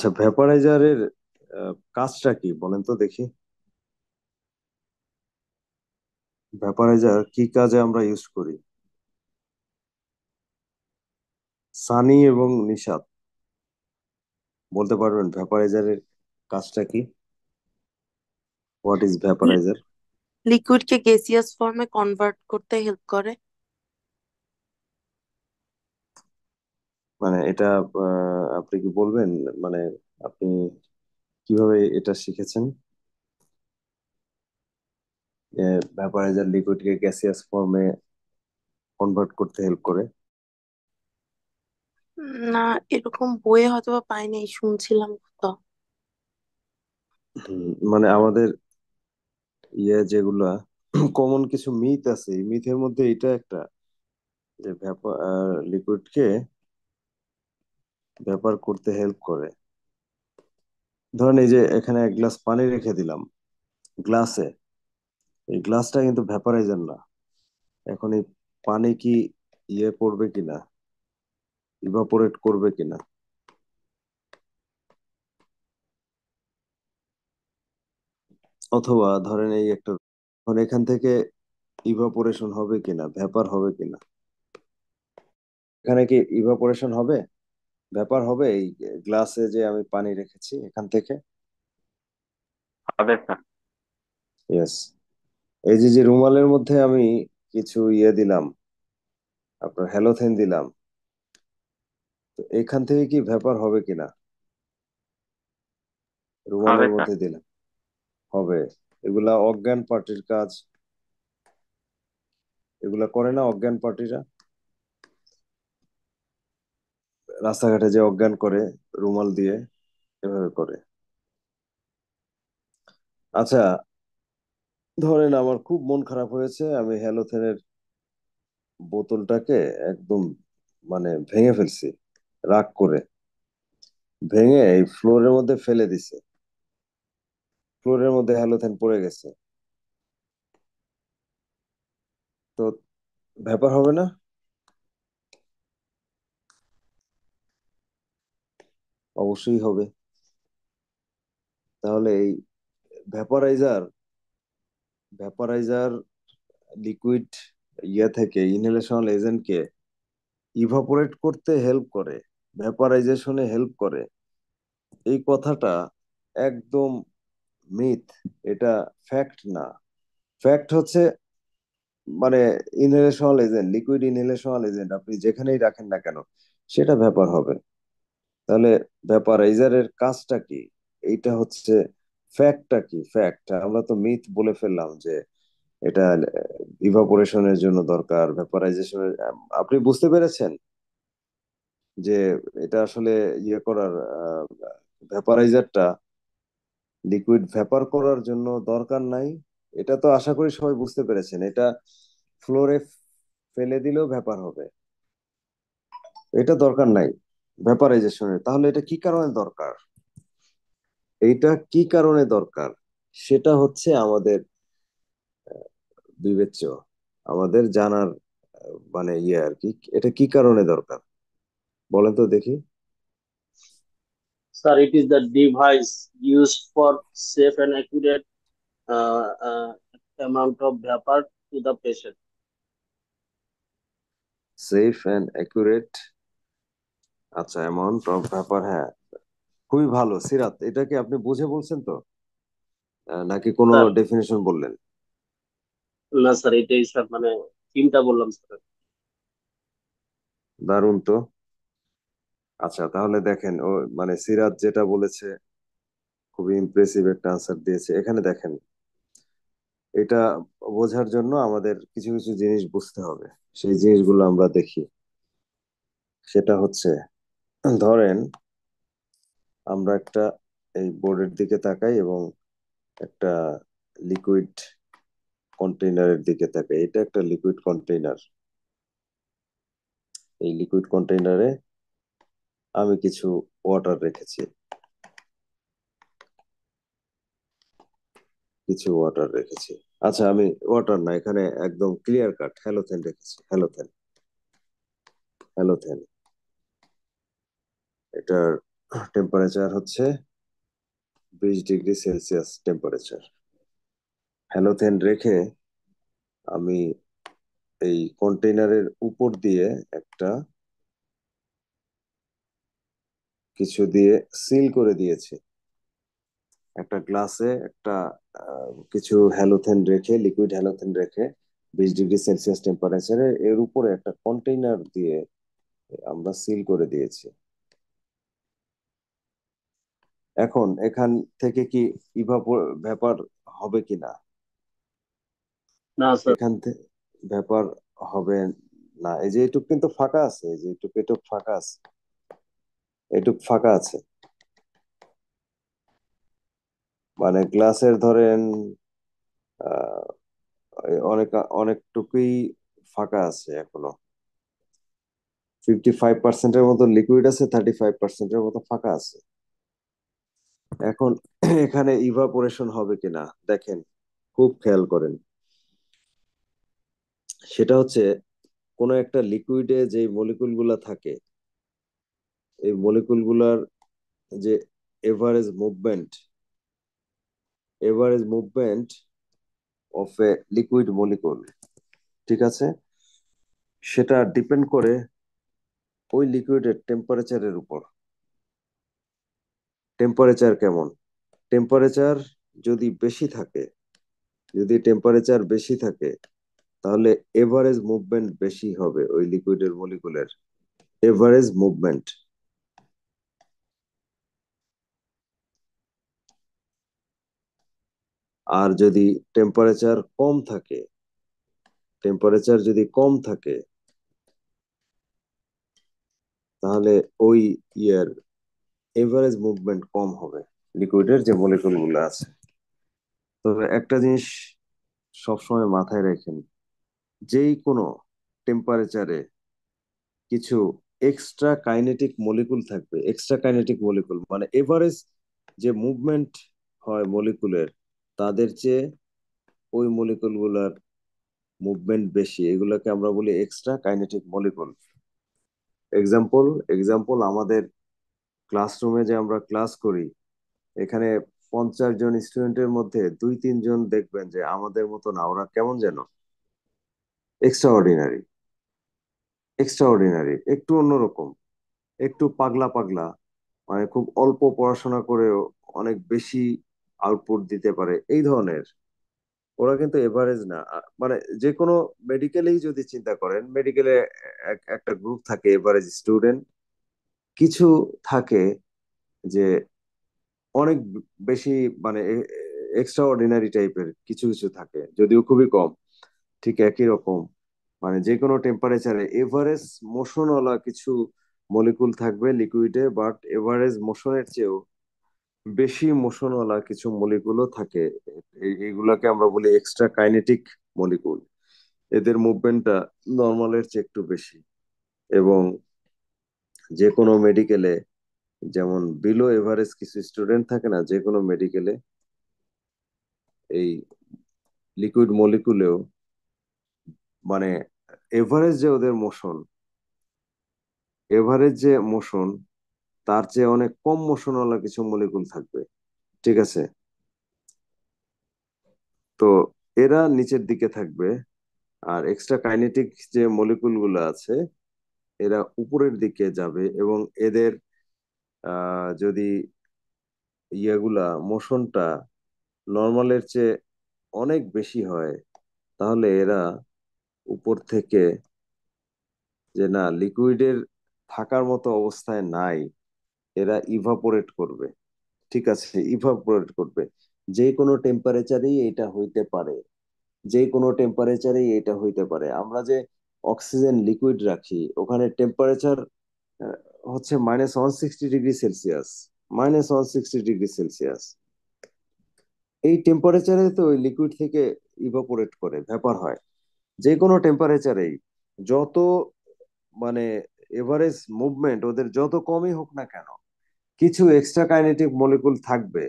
আচ্ছা, ভ্যাপারাইজারের কাজটা কি বলেন তো দেখি। ভ্যাপারাইজার কি কাজে আমরা ইউজ করি? সানি এবং নিশাত বলতে পারবেন ভ্যাপারাইজারের কাজটা কি? What is vaporiser? লিকুইডকে গ্যাসিয়াস ফর্মে কনভার্ট করতে হেল্প করে। মানে এটা আপনি কি বলবেন? মানে আপনি কিভাবে এটা শিখেছেন যে ভ্যাপারাইজার লিকুইডকে গ্যাসিয়াস ফর্মে কনভার্ট করতে হেল্প করে? না, এরকম বইয়ে হয়তো বা পাইনি, শুনছিলাম তো। মানে আমাদের যেগুলা কমন কিছু মিথ আছে, এই মিথের মধ্যে এটা একটা, যে লিকুইডকে ব্যাপার করতে হেল্প করে। ধরেন এই যে এখানে এক গ্লাস পানি রেখে দিলাম গ্লাসে, এই গ্লাসটা কিন্তু ভ্যাপারাইজার না। এখন এই পানি কি করবে কিনা, ইভাপোরেট করবে কিনা, অথবা ধরেন এই একটা, এখন এখান থেকে ইভাপোরেশন হবে কিনা, ভ্যাপার হবে কিনা, এখানে কি ইভাপোরেশন হবে, ভ্যাপার হবে এই গ্লাসে যে আমি পানি রেখেছি এখান থেকে? হবে স্যার। ইয়েস। এই যে যে রুমালের মধ্যে আমি কিছু দিলাম, আপনার হ্যালোথেন দিলাম, তো এখান থেকে কি ভ্যাপার হবে কিনা, হবে রুমালের স্যার। মধ্যে দিলাম? হবে। এগুলা অজ্ঞান পার্টির কাজ, এগুলা করে না অজ্ঞান পার্টিরা, রাস্তাঘাটে যে অজ্ঞান করে রুমাল দিয়ে, এভাবে করে। আচ্ছা, ধরেন আমার খুব মন খারাপ হয়েছে, আমি হ্যালোথেনের বোতলটাকে একদম মানে ভেঙে ফেলছি রাগ করে, ভেঙে এই ফ্লোরের মধ্যে ফেলে দিছে, ফ্লোরের মধ্যে হ্যালোথেন পড়ে গেছে, তো ব্যাপার হবে না? অবশ্যই হবে। তাহলে এই ভ্যাপারাইজার ভ্যাপারাইজার লিকুইড থেকে ইনহেলেশনাল এজেন্টকে ইভাপোরেট করতে হেল্প করে, ভ্যাপারাইজেশনে হেল্প করে, এই কথাটা একদম মিথ। এটা ফ্যাক্ট না। ফ্যাক্ট হচ্ছে, মানে ইনহেলেশনাল এজেন্ট, লিকুইড ইনহেলেশনাল এজেন্ট আপনি যেখানেই রাখেন না কেন সেটা ভ্যাপার হবে। তাহলে ভ্যাপারাইজারের কাজটা কি, এইটা হচ্ছে ফ্যাক্টটা কি, ফ্যাক্ট। আমরা তো মিথ বলে ফেললাম যে এটা ইভাপোরেশনের জন্য দরকার, ভ্যাপারাইজেশনের। আপনি বুঝতে পেরেছেন যে এটা আসলে করার, ভ্যাপারাইজারটা লিকুইড ভ্যাপার করার জন্য দরকার নাই। এটা তো আশা করি সবাই বুঝতে পেরেছেন। এটা ফ্লোরে ফেলে দিলেও ভ্যাপার হবে, এটা দরকার নাই ভ্যাপারাইজেশনের। তাহলে এটা কি কারণে দরকার, এইটা কি কারণে দরকার, সেটা হচ্ছে আমাদের বিবেচ্য, আমাদের জানার মানে আর কি, এটা কি কারণে দরকার বলেন তো দেখি। Sir, it is the device used for safe and accurate amount of vapor to the patient. Safe and accurate, আচ্ছা, অ্যামাউন্ট অফ ভ্যাপার, হ্যাঁ। খুবই ভালো সিরাত, এটা কি আপনি বুঝে বলছেন তো, নাকি কোনো স্যার, ডেফিনেশন বললেন? না স্যার, এটাই স্যার, মানে চিন্তা বললাম স্যার। দারুণ তো। আচ্ছা, তাহলে দেখেন ও, মানে সিরাত যেটা বলেছে খুবই ইমপ্রেসিভ একটা আনসার দিয়েছে। এখানে দেখেন, এটা বোঝার জন্য আমাদের কিছু কিছু জিনিস বুঝতে হবে, সেই জিনিসগুলো আমরা দেখি। সেটা হচ্ছে, ধরেন আমরা একটা এই বোর্ডের দিকে তাকাই এবং একটা লিকুইড কন্টেইনারের দিকে তাকাই। এটা একটা লিকুইড কন্টেইনার। এই লিকুইড কন্টেইনারে আমি কিছু ওয়াটার রেখেছি, কিছু ওয়াটার রেখেছি। আচ্ছা, আমি ওয়াটার না, এখানে একদম ক্লিয়ার কাট হ্যালোথেন রেখেছি, হ্যালোথেন, হ্যালোথেন। এটার টেম্পারেচার হচ্ছে 20 ডিগ্রি সেলসিয়াস টেম্পারেচার। হ্যালোথেন রেখে আমি এই কন্টেইনারের উপর দিয়ে একটা কিছু দিয়ে সিল করে দিয়েছি। একটা গ্লাসে একটা কিছু হ্যালোথেন রেখে, লিকুইড হ্যালোথেন রেখে 20 ডিগ্রি সেলসিয়াস টেম্পারেচারে এর উপরে একটা কন্টেইনার দিয়ে আমরা সিল করে দিয়েছি। এখন এখান থেকে কি ভ্যাপার হবে কিনা? না স্যার। এখান থেকে ভ্যাপার হবে না। এই যে এটুক কিন্তু ফাঁকা আছে, এই যে এটুক ফাঁকা আছে, এটুক ফাঁকা আছে, মানে গ্লাসের ধরেন আহ অনেক অনেকটুকুই ফাঁকা আছে এখনো। 55% মতো লিকুইড আছে, 35% মতো ফাঁকা আছে। এখন এখানে ইভাপোরেশন হবে কিনা দেখেন, খুব খেয়াল করেন। সেটা হচ্ছে কোনো একটা লিকুইডে যে মলিকুল গুলা থাকে, এই মলিকুল গুলার যে average movement, average movement of a liquid molecule, ঠিক আছে, সেটা ডিপেন্ড করে ওই লিকুইডের টেম্পারেচারের উপর। টেম্পারেচার কেমন? টেম্পারেচার যদি বেশি থাকে, যদি টেম্পারেচার বেশি থাকে, তাহলে এভারেজ মুভমেন্ট বেশি হবে ওই লিকুইডের মলিকুলের, এভারেজ মুভমেন্ট। আর যদি টেম্পারেচার কম থাকে, টেম্পারেচার যদি কম থাকে, তাহলে ওই ইয়ার এভারেজ মুভমেন্ট কম হবে লিকুইডের যে মলিকুল গুলো আছে। তবে একটা জিনিস সবসময় মাথায় রাখেন, যেই কোনো টেম্পারেচারে কিছু এক্সট্রা কাইনেটিক মলিকুল থাকবে। এক্সট্রা কাইনেটিক মলিকুল মানে এভারেজ যে মুভমেন্ট হয় মলিকুলের, তাদের চেয়ে ওই মলিকুল গুলার মুভমেন্ট বেশি, এগুলোকে আমরা বলি extra kinetic molecule. Example example আমাদের ক্লাসরুমে যে আমরা ক্লাস করি, এখানে 50 জন স্টুডেন্টের মধ্যে 2-3 জন দেখবেন যে আমাদের মতো না, ওরা কেমন যেন এক্সট্রা অর্ডিনারি, এক্সট্রা অর্ডিনারি, একটু অন্যরকম, একটু পাগলা পাগলা, মানে খুব অল্প পড়াশোনা করেও অনেক বেশি আউটপুট দিতে পারে, এই ধরনের। ওরা কিন্তু এভারেজ না। মানে যে কোনো মেডিকেলেই যদি চিন্তা করেন, মেডিকেলে একটা গ্রুপ থাকে এভারেজ স্টুডেন্ট, কিছু থাকে যে অনেক বেশি, মানে এক্সট্রা অর্ডিনারি টাইপের কিছু কিছু থাকে, যদিও খুবই কম। ঠিক একই রকম, মানে যে কোনো টেম্পারেচারে এভারেজ মোশনওয়ালা কিছু মলিকুল থাকবে লিকুইডে, বাট এভারেজ মোশনের চেয়েও বেশি মোশনওয়ালা কিছু মলিকুলও থাকে। এইগুলাকে আমরা বলি এক্সট্রা কাইনেটিক মলিকুল। এদের মুভমেন্টটা নর্মালের চেয়ে একটু বেশি। এবং যে কোনো মেডিকেলে যেমন বিলো এভারেজ কিছু স্টুডেন্ট থাকে না, যে কোনো মেডিকেলে এই লিকুইড মলিকুলেও, মানে এভারেজ যে ওদের মোশন, এভারেজ যে মোশন, তার চেয়ে অনেক কম মোশনওয়ালা কিছু মলিকুল থাকবে, ঠিক আছে। তো এরা নিচের দিকে থাকবে, আর এক্সট্রা কাইনেটিক যে মলিকুল গুলো আছে, এরা উপরের দিকে যাবে। এবং এদের যদি ইয়েগুলা মোশনটা নর্মালের চেয়ে অনেক বেশি হয়, তাহলে এরা উপর থেকে, যে না লিকুইডের থাকার মতো অবস্থায় নাই, এরা ইভাপোরেট করবে, ঠিক আছে, ইভাপোরেট করবে। যে কোনো টেম্পারেচারেই এটা হইতে পারে, যে কোনো টেম্পারেচারেই এটা হইতে পারে। আমরা যে অক্সিজেন লিকুইড রাখি, ওখানে টেম্পারেচার হচ্ছে -160 ডিগ্রি সেলসিয়াস, -160 ডিগ্রি সেলসিয়াস। এই টেম্পারেচারে তো ওই লিকুইড থেকে ইভাপোরেট করে ভ্যাপার হয়। যে কোনো টেম্পারেচারেই, যত মানে এভারেজ মুভমেন্ট ওদের যত কমই হোক না কেন, কিছু এক্সট্রা কাইনেটিক মলিকুল থাকবে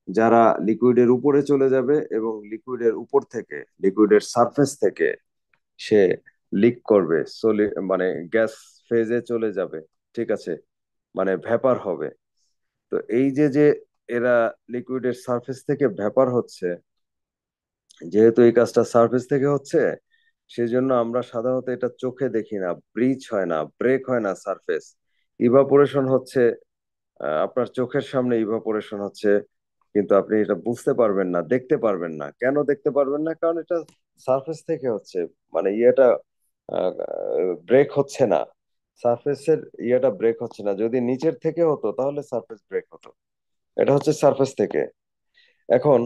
যারা লিকুইডের উপরে চলে যাবে, এবং লিকুইডের উপর থেকে, লিকুইডের সারফেস থেকে সে লিক করবে, মানে গ্যাস ফেজে চলে যাবে, ঠিক আছে, মানে ভ্যাপার হবে। তো এই যে যে এরা লিকুইডের সারফেস থেকে ভ্যাপার হচ্ছে, যেহেতু এই কাজটা সারফেস থেকে হচ্ছে, সেজন্য আমরা সাধারণত এটা চোখে দেখি না, ব্রিচ হয় না, ব্রেক হয় না সারফেস। ইভাপোরেশন হচ্ছে, আপনার চোখের সামনে ইভাপোরেশন হচ্ছে, কিন্তু আপনি এটা বুঝতে পারবেন না, দেখতে পারবেন না। কেন দেখতে পারবেন না? কারণ এটা সারফেস থেকে হচ্ছে, মানে ইয়েটা ব্রেক হচ্ছে না, সারফেসের ইয়েটা ব্রেক হচ্ছে না। যদি নিচের থেকে হতো তাহলে সারফেস ব্রেক হতো। এটা হচ্ছে সারফেস থেকে। এখন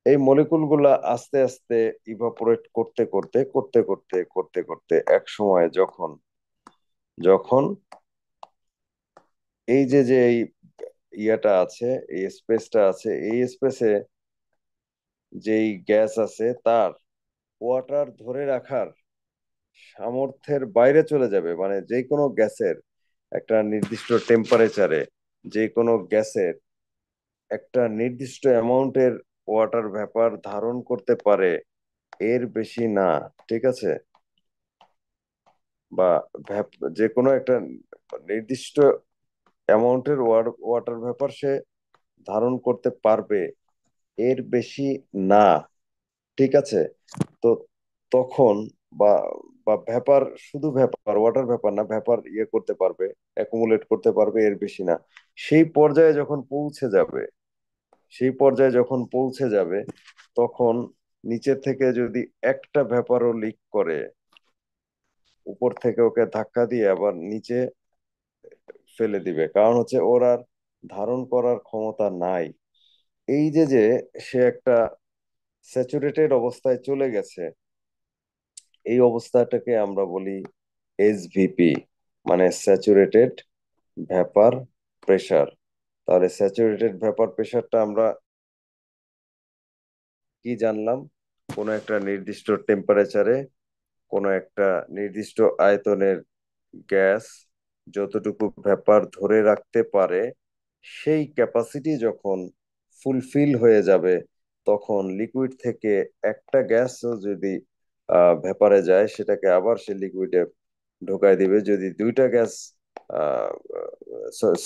এই মলিকুল গুলা আস্তে আস্তে ইভাপোরেট করতে করতে করতে করতে করতে করতে এক সময় যখন যখন এই যে যে এই ইয়াটা আছে, এই স্পেসটা আছে, এই স্পেসে যেই গ্যাস আছে তার ওয়াটার ধরে রাখার সামর্থ্যের বাইরে চলে যাবে। মানে যে কোনো গ্যাসের একটা নির্দিষ্ট টেম্পারেচারে, যে কোনো গ্যাসের একটা নির্দিষ্ট অ্যামাউন্টের ওয়াটার ভ্যাপার ধারণ করতে পারে, এর বেশি না। ঠিক আছে? বা যে কোনো একটা নির্দিষ্ট অ্যামাউন্টের ওয়াটার ভ্যাপার সে ধারণ করতে পারবে, এর বেশি না। ঠিক আছে? তো তখন বা বা ভ্যাপার, শুধু ভ্যাপার, ওয়াটার ভ্যাপার না, ভ্যাপার ইয়ে করতে পারবে, অ্যাকুমুলেট করতে পারবে, এর বেশি না। সেই পর্যায়ে যখন পৌঁছে যাবে, সেই পর্যায়ে যখন পৌঁছে যাবে, তখন নিচে থেকে যদি একটা ভ্যাপারও লিক করে, উপর থেকে ওকে ধাক্কা দিয়ে আবার নিচে ফেলে দিবে। কারণ হচ্ছে ওর আর ধারণ করার ক্ষমতা নাই। এই যে যে সে একটা স্যাচুরেটেড অবস্থায় চলে গেছে, এই অবস্থাটাকে আমরা বলি এসভিপি, মানে স্যাচুরেটেড ভ্যাপার প্রেসার। তাহলে স্যাচুরেটেড ভ্যাপার প্রেসারটা আমরা কি জানলাম? কোনো একটা নির্দিষ্ট টেম্পারেচারে কোনো একটা নির্দিষ্ট আয়তনের গ্যাস যতটুকু ভ্যাপার ধরে রাখতে পারে, সেই ক্যাপাসিটি যখন ফুলফিল হয়ে যাবে, তখন লিকুইড থেকে একটা গ্যাসও যদি ভ্যাপারে যায়, সেটাকে আবার সে লিকুইডে ঢোকায় দিবে। যদি দুইটা গ্যাস,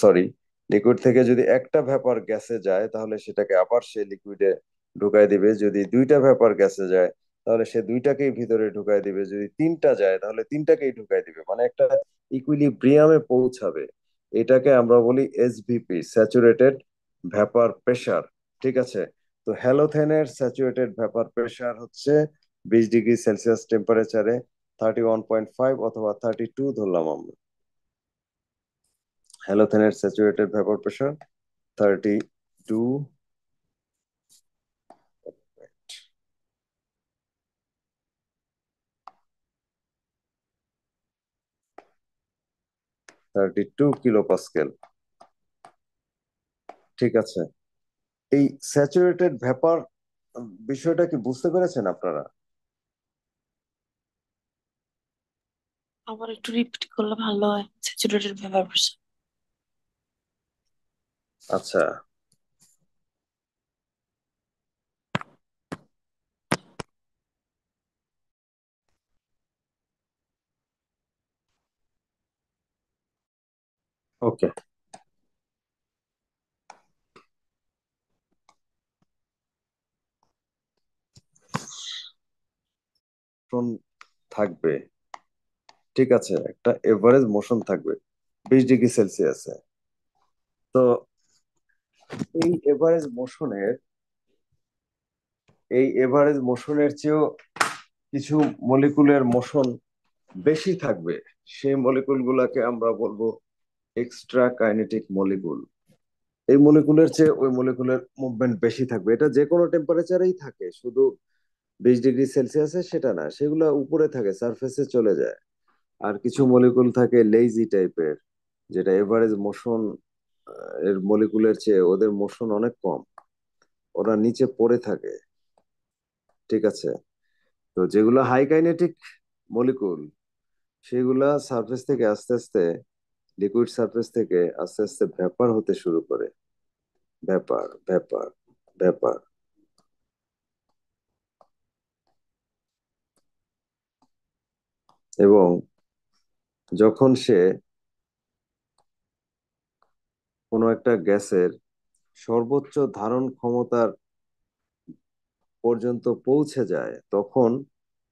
সরি, লিকুইড থেকে যদি একটা ভ্যাপার গ্যাসে যায়, তাহলে সেটাকে আবার সে লিকুইডে ঢুকাই দিবে। যদি দুইটা ভ্যাপার গ্যাসে যায়, তাহলে সে দুইটাকেই ভিতরে ঢুকাই দিবে। যদি তিনটা যায়, তাহলে তিনটাকেই ঢুকাই দিবে। মানে একটা ইকুইলিব্রিয়ামে পৌঁছাবে। এটাকে আমরা বলি এসভিপি, স্যাচুরেটেড ভ্যাপার প্রেসার। ঠিক আছে? তো হ্যালোথেনের স্যাচুরেটেড ভ্যাপার প্রেসার হচ্ছে 20 ডিগ্রি সেলসিয়াস টেম্পারেচারে 31.5 অথবা 32 ধরলাম আমরা। হ্যালোথেনের saturated vapour pressure 32, 32 kilo pascal. ঠিক আছে? এই স্যাচুরেটেড ভ্যাপার বিষয়টা কি বুঝতে পেরেছেন আপনারা? আবার একটু রিপিট করলে ভালো হয়, স্যাচুরেটেড ভেপার প্রেসার। আচ্ছা, ওকে। থাকবে, ঠিক আছে, একটা এভারেজ মোশন থাকবে 20 ডিগ্রি সেলসিয়াসে। তো এই এভারেজ মোশনের এই এভারেজ মোশনের চেয়েও কিছু মলিকুলের মোশন বেশি থাকবে। সেই মলিকুল গুলাকে আমরা বলবো এক্সট্রা কাইনেটিক মলিকুল। এই মলিকুলের চেয়ে ওই মলিকুলের মুভমেন্ট বেশি থাকবে। এটা যে কোনো টেম্পারেচারেই থাকে, শুধু 20 ডিগ্রি সেলসিয়াসে সেটা না, সেগুলো উপরে থাকে, সারফেসে চলে যায়। আর কিছু মলিকুল থাকে লেজি টাইপের, যেটা এভারেজ মোশন এর মলিকুলের চেয়ে ওদের মোশন অনেক কম, ওরা নিচে পড়ে থাকে। ঠিক আছে? তো যেগুলো হাই কাইনেটিক মলিকুল, সেগুলা সারফেস থেকে আস্তে আস্তে, লিকুইড সারফেস থেকে আস্তে আস্তে ভ্যাপার হতে শুরু করে। Vapour, vapour, vapour. এবং যখন সে কোনো একটা গ্যাসের সর্বোচ্চ ধারণ ক্ষমতার পর্যন্ত পৌঁছে যায়, তখন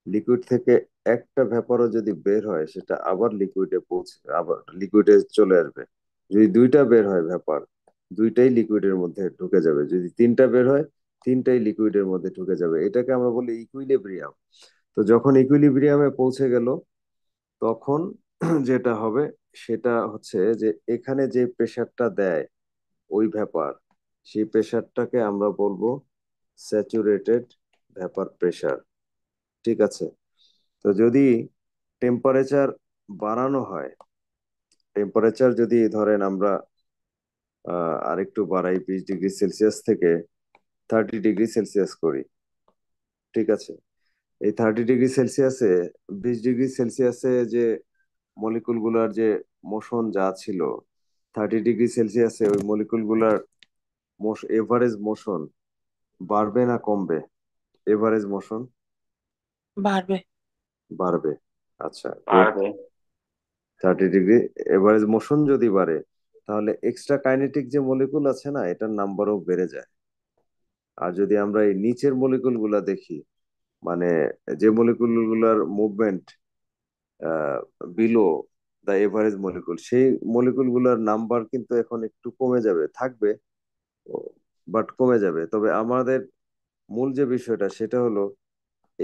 লিকুইড থেকে একটা ভেপারও যদি বের হয়, সেটা আবার লিকুইডে পৌঁছে আবার লিকুইডে চলে আসবে। যদি দুইটা বের হয় ভেপার, দুইটাই লিকুইডের মধ্যে ঢুকে যাবে। যদি তিনটা বের হয়, তিনটাই লিকুইডের মধ্যে ঢুকে যাবে। এটাকে আমরা বলি ইকুইলিব্রিয়াম। তো যখন ইকুইলিব্রিয়ামে পৌঁছে গেল, তখন যেটা হবে সেটা হচ্ছে যে এখানে যে প্রেসারটা দেয় ওই ভেপার, সেই প্রেসারটাকে আমরা বলবো স্যাচুরেটেড ভেপার প্রেসার। ঠিক আছে? তো যদি টেম্পারেচার বাড়ানো হয়, টেম্পারেচার যদি ধরেন আমরা আরেকটু বাড়াই, 20 ডিগ্রি সেলসিয়াস থেকে 30 ডিগ্রি সেলসিয়াস করি। ঠিক আছে? এই 30 ডিগ্রি সেলসিয়াসে, 20 ডিগ্রি সেলসিয়াসে যে মলিকুল গুলার যে মোশন যা ছিল, 30 ডিগ্রি সেলসিয়াসে ওই মলিকুল গুলার এভারেজ মোশন বাড়বে না কমবে? এভারেজ মোশন বাড়বে। বাড়বে। আচ্ছা, গুড। পারবে। 30 ডিগ্রি এভারেজ মোশন যদি বাড়ে, তাহলে এক্সট্রা কাইনেটিক যে মলিকুল আছে না, এটার নাম্বারও বেড়ে যায়। আর যদি আমরা এই নিচের মলিকুল গুলা দেখি, মানে যে মলিকুল গুলার movement below the average molecule, সেই মলিকুল গুলার নাম্বার কিন্তু এখন একটু কমে যাবে, থাকবে বাট কমে যাবে। তবে আমাদের মূল যে বিষয়টা সেটা হলো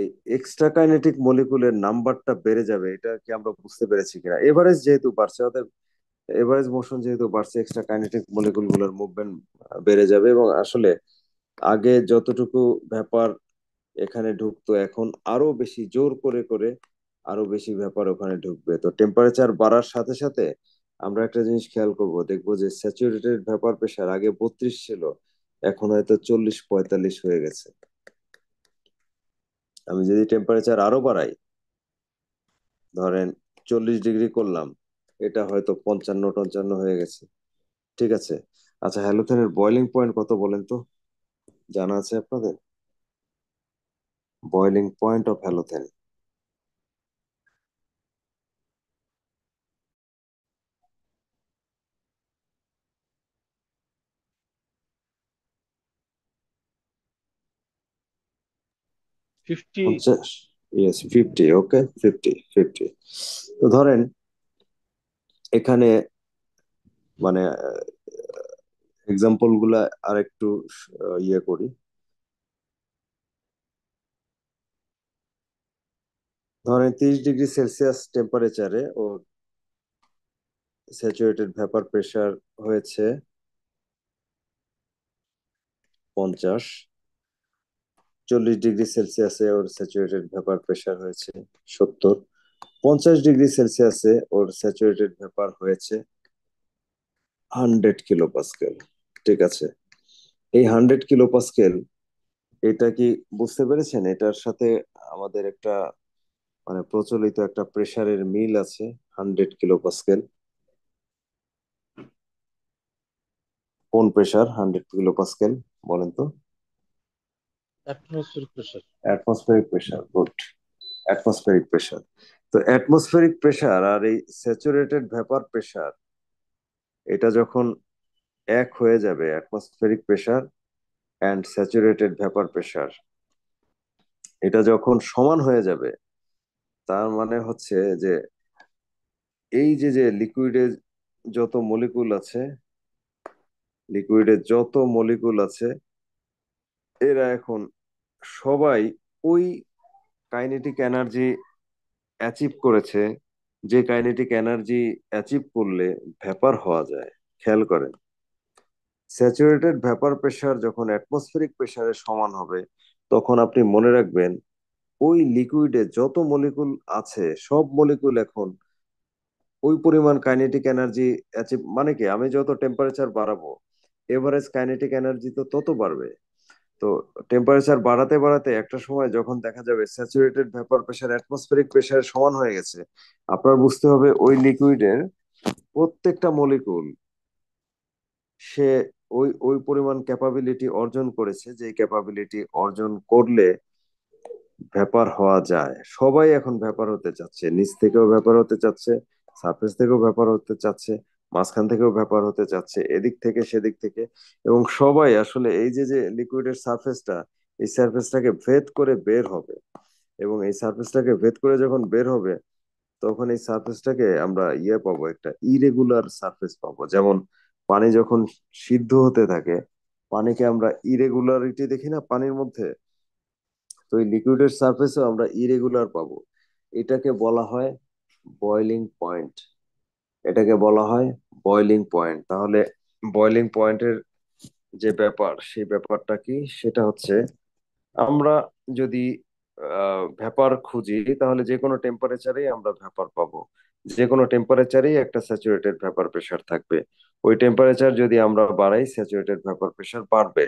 এই এক্সট্রা কাইনেটিক মলিকুলের নাম্বারটা বেড়ে যাবে। এটা কি আমরা বুঝতে পেরেছি কিনা? এভারেজ যেহেতু বাড়ছে, অর্থাৎ এভারেজ মোশন যেহেতু বাড়ছে, এক্সট্রা কাইনেটিক মলিকুল গুলোর মুভমেন্ট বেড়ে যাবে। এবং আসলে আগে যতটুকু ব্যাপার এখানে ঢুকতো, এখন আরো বেশি জোর করে করে আরো বেশি ব্যাপার ওখানে ঢুকবে। তো টেম্পারেচার বাড়ার সাথে সাথে আমরা একটা জিনিস খেয়াল করব, দেখবো যে স্যাচুরেটেড ভেপার প্রেসার আগে 32 ছিল, এখন হয়তো 40-45 হয়ে গেছে। আমি যদি টেম্পারেচার আরো বাড়াই, ধরেন 40 ডিগ্রি করলাম, এটা হয়তো 55-55 হয়ে গেছে। ঠিক আছে? আচ্ছা, হ্যালোথেনের বয়লিং পয়েন্ট কত বলেন তো? জানা আছে আপনাদের boiling point of halothane? 50। 50? Yes, 50। ওকে, 50, 50। তো ধরেন এখানে মানে এক্সাম্পল গুলা আর একটু ইয়ে করি। ধরেন 30 ডিগ্রি সেলসিয়াস টেম্পারেচারে ও স্যাচুরেটেড ভেপার প্রেসার হয়েছে 50। 40 ডিগ্রি সেলসিয়াসে ওর স্যাচুরেটেড ভেপার প্রেসার হয়েছে 70। 50 ডিগ্রি সেলসিয়াসে ওর স্যাচুরেটেড ভেপার হয়েছে 100 কিলো পাস্কেল। ঠিক আছে? এই 100 কিলো পাস্কেল, এটা কি বুঝতে পেরেছেন? এটার সাথে আমাদের একটা মানে প্রচলিত একটা প্রেসারের মিল আছে। 100 কিলো পাস্কেল কোন প্রেসার? 100 কিলো পাস্কেল বলেন তো। Atmospheric pressure. Atmospheric pressure, good. Atmospheric pressure. তো অ্যাটমসফেরিক প্রেসার আর এই স্যাচুরেটেড ভেপার প্রেসার, এটা যখন এক হয়ে যাবে, atmospheric pressure and saturated vapour pressure, এটা যখন সমান হয়ে যাবে, তার মানে হচ্ছে যে এই যে যে লিকুইডে যত মলিকুল আছে, লিকুইডে যত মলিকুল আছে, এরা এখন সবাই ওই কাইনেটিক এনার্জি অ্যাচিভ করেছে, যে কাইনেটিক এনার্জি অ্যাচিভ করলে ভ্যাপার হওয়া যায়। খেয়াল করেন, স্যাচুরেটেড ভ্যাপার প্রেসার যখন অ্যাটমসফেরিক প্রেসারের সমান হবে, তখন আপনি মনে রাখবেন ওই লিকুইডে যত মলিকুল আছে, সব মলিকুল এখন ওই পরিমাণ কাইনেটিক এনার্জি অ্যাচিভ। মানে কি, আমি যত টেম্পারেচার বাড়াবো, এভারেজ কাইনেটিক এনার্জি তো তত বাড়বে। তো টেম্পারেচার বাড়াতে বাড়াতে একটা সময় যখন দেখা যাবে স্যাচুরেটেড ভেপার প্রেসার অ্যাটমসফেরিক প্রেসারের সমান হয়ে গেছে, আপনার বুঝতে হবে ওই লিকুইডের প্রত্যেকটা মলিকুল সে ওই ওই পরিমাণ ক্যাপাবিলিটি অর্জন করেছে, যে ক্যাপাবিলিটি অর্জন করলে ভ্যাপার হওয়া যায়। সবাই এখন ভ্যাপার হতে চাচ্ছে, নিচ থেকেও ভ্যাপার হতে চাচ্ছে, সারফেস থেকেও ভ্যাপার হতে চাচ্ছে। মাঝখান থেকেও ভেপার হতে চাচ্ছে, এদিক থেকে সেদিক থেকে। এবং সবাই আসলে এই যে যে লিকুইডের সারফেসটা, এই সারফেসটাকে ভেদ করে বের হবে। এবং এই সারফেসটাকে ভেদ করে যখন বের হবে, তখন এই সারফেসটাকে আমরা পাবো, একটা ইরেগুলার সারফেস পাবো। যেমন পানি যখন সিদ্ধ হতে থাকে, পানিকে আমরা ইরেগুলারিটি দেখি না পানির মধ্যে, তো এই লিকুইডের সারফেসেও আমরা ইরেগুলার পাবো। এটাকে বলা হয় বয়লিং পয়েন্ট। এটাকে বলা হয় বয়লিং পয়েন্ট। তাহলে বয়লিং পয়েন্টের যে ব্যাপার, সেই ব্যাপারটা কি, সেটা হচ্ছে আমরা যদি ভ্যাপার খুঁজি, তাহলে যে কোনো টেম্পারেচারেই আমরা ভ্যাপার পাবো। যে কোনো টেম্পারেচারেই একটা স্যাচুরেটেড ভ্যাপার প্রেশার থাকবে। ওই টেম্পারেচার যদি আমরা বাড়াই, স্যাচুরেটেড ভ্যাপার প্রেশার বাড়বে।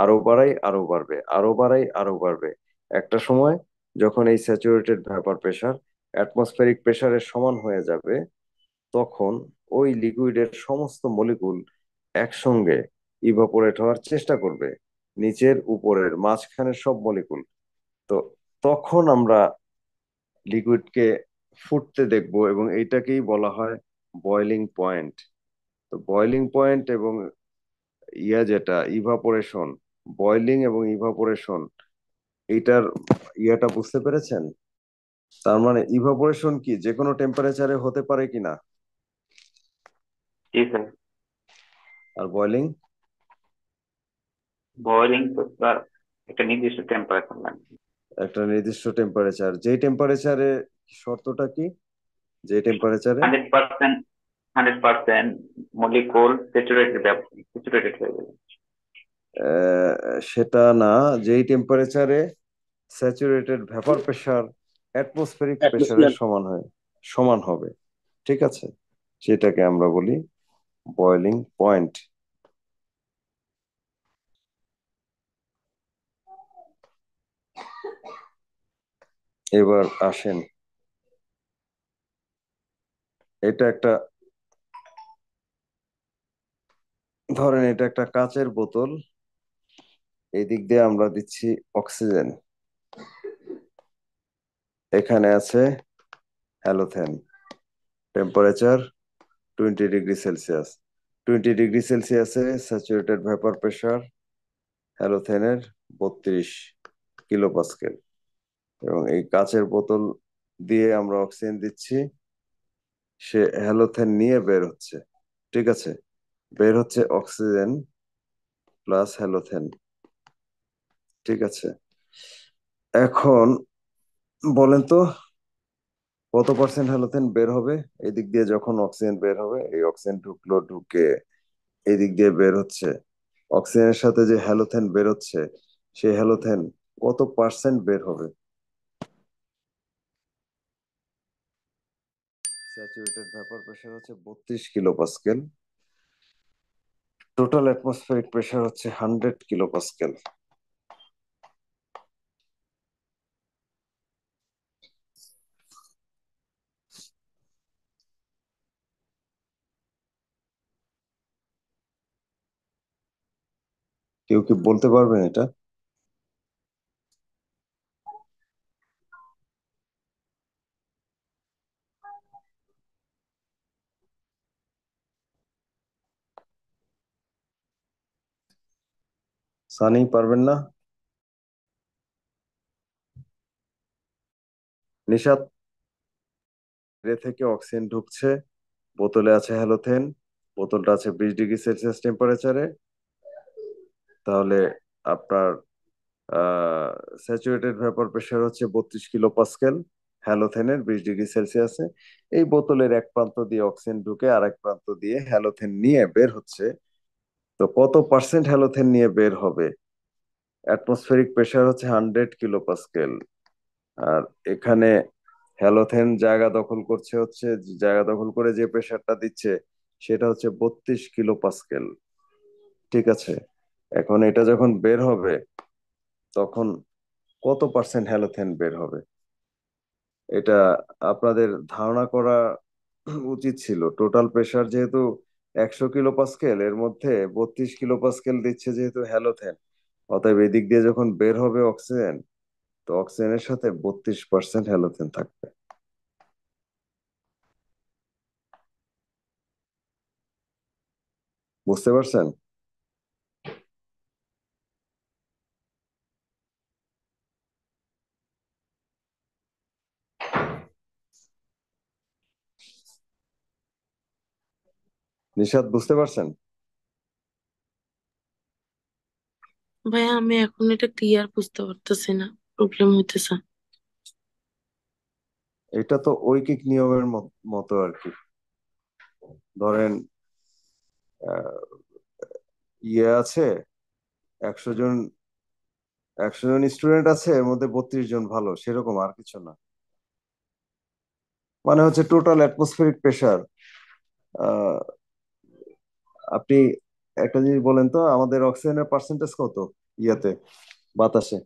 আরো বাড়াই আরো বাড়বে, আরো বাড়াই আরো বাড়বে। একটা সময় যখন এই স্যাচুরেটেড ভ্যাপার প্রেশার অ্যাটমসফেরিক প্রেশারের সমান হয়ে যাবে, তখন ওই লিকুইডের সমস্ত মলিকুল একসঙ্গে ইভাপোরেট হওয়ার চেষ্টা করবে, নিচের উপরের মাঝখানের সব মলিকুল। তো তখন আমরা লিকুইডকে ফুটতে দেখবো, এবং এইটাকেই বলা হয় বয়লিং পয়েন্ট। তো বয়লিং পয়েন্ট এবং যেটা ইভাপোরেশন, বয়লিং এবং ইভাপোরেশন, এইটার বুঝতে পেরেছেন? তার মানে ইভাপোরেশন কি যে কোনো টেম্পারেচারে হতে পারে কিনা, জি স্যার। আর বয়লিং বয়লিং তো স্যার একটা নির্দিষ্ট টেম্পারেচার লাগবে। একটা নির্দিষ্ট টেম্পারেচার, যেই টেম্পারেচারে, শর্তটা কি, যে টেম্পারেচারে 100%, 100% মলিকুল স্যাচুরেটেড হয়ে যাবে। সেটা না, যেই টেম্পারেচারে স্যাচুরেটেড ভেপার প্রেশার অ্যাটমসফেরিক প্রেশারের অ্যাটমসফিয়ার। সমান হবে, ঠিক আছে, সেটাকে আমরা বলি বয়লিং পয়েন্ট। এবার আসেন, এটা একটা, ধরেন এটা একটা কাচের বোতল, এই দিক দিয়ে আমরা দিচ্ছি অক্সিজেন, এখানে আছে halothane, temperature 20 degree Celsius. 20 degree সেলসিয়াসে স্যাচুরেটেড ভেপার প্রেশার হ্যালোথেনের 32 কিলোপাস্কেল। এবং এই কাচের বোতল দিয়ে আমরা অক্সিজেন দিচ্ছি, সে হ্যালোথেন নিয়ে বের হচ্ছে, ঠিক আছে, বের হচ্ছে অক্সিজেন প্লাস হ্যালোথেন, ঠিক আছে। এখন বলেন তো কত পার্সেন্ট হ্যালোথেন বের হবে এই দিক দিয়ে যখন অক্সিজেন বের হবে? এই অক্সিজেন ঢুকলো, ঢুকে এই দিক দিয়ে বের হচ্ছে, অক্সিজেনের সাথে যে হ্যালোথেন বের হচ্ছে, সেই হ্যালোথেন কত পার্সেন্ট বের হবে? স্যাচুরেটেড ভেপার প্রেশার হচ্ছে 32 কিলোপাস্কেল, টোটাল অ্যাটমসফেরিক প্রেশার হচ্ছে 100 কিলোপাস্কেল। কেউ কি বলতে পারবেন এটা? সানি, পারবেন না? নিশাত, থেকে অক্সিজেন ঢুকছে, বোতলে আছে হ্যালোথেন, বোতলটা আছে 20 ডিগ্রি সেলসিয়াস টেম্পারেচারে, তাহলে আপনার স্যাচুরেটেড ভেপার প্রেশার হচ্ছে 32 কিলোপাস্কেল হ্যালোথেনের 20 ডিগ্রি সেলসিয়াসে। এই বোতলের এক প্রান্ত দিয়ে অক্সিজেন ঢুকে আর এক প্রান্ত দিয়ে হ্যালোথেন নিয়ে বের হচ্ছে। তো কত পার্সেন্ট হ্যালোথেন নিয়ে বের হবে? অ্যাটমসফেরিক প্রেশার হচ্ছে 100 কিলোপাস্কেল, আর এখানে হ্যালোথেন জায়গা দখল করছে, জায়গা দখল করে যে প্রেশারটা দিচ্ছে, সেটা হচ্ছে 32 কিলোপাস্কেল, ঠিক আছে। এখন এটা যখন বের হবে, তখন কত পার্সেন্ট হ্যালোথেন বের হবে? এটা আপনাদের ধারণা করা উচিত ছিল। টোটাল প্রেশার যেহেতু 100 কিলোপাস্কেল, এর মধ্যে 32 কিলোপাস্কেল দিচ্ছে যেহেতু হ্যালোথেন, অতএব এদিক দিয়ে যখন বের হবে অক্সিজেন, তো অক্সিজেনের সাথে 32% হ্যালোথেন থাকবে। বুঝতে পারছেন? নিশাদ বুঝতে পারছেন? ভাইয়া আমি এখন এটা ক্লিয়ার বুঝতে পারতেছি না, প্রবলেম হইতেছে। এটা তো ঐকিক নিয়মের মতো আর কি। ধরেন ইয়ে আছে, 100 জন 100 জন স্টুডেন্ট আছে, এর মধ্যে 32 জন ভালো, সেরকম আর কিছু না। মানে হচ্ছে টোটাল অ্যাটমসফেরিক প্রেসার। আপনি একটা জিনিস বলেন তো, আমাদের অক্সিজেনের পার্সেন্টেজ কত ইয়াতে, বাতাসে?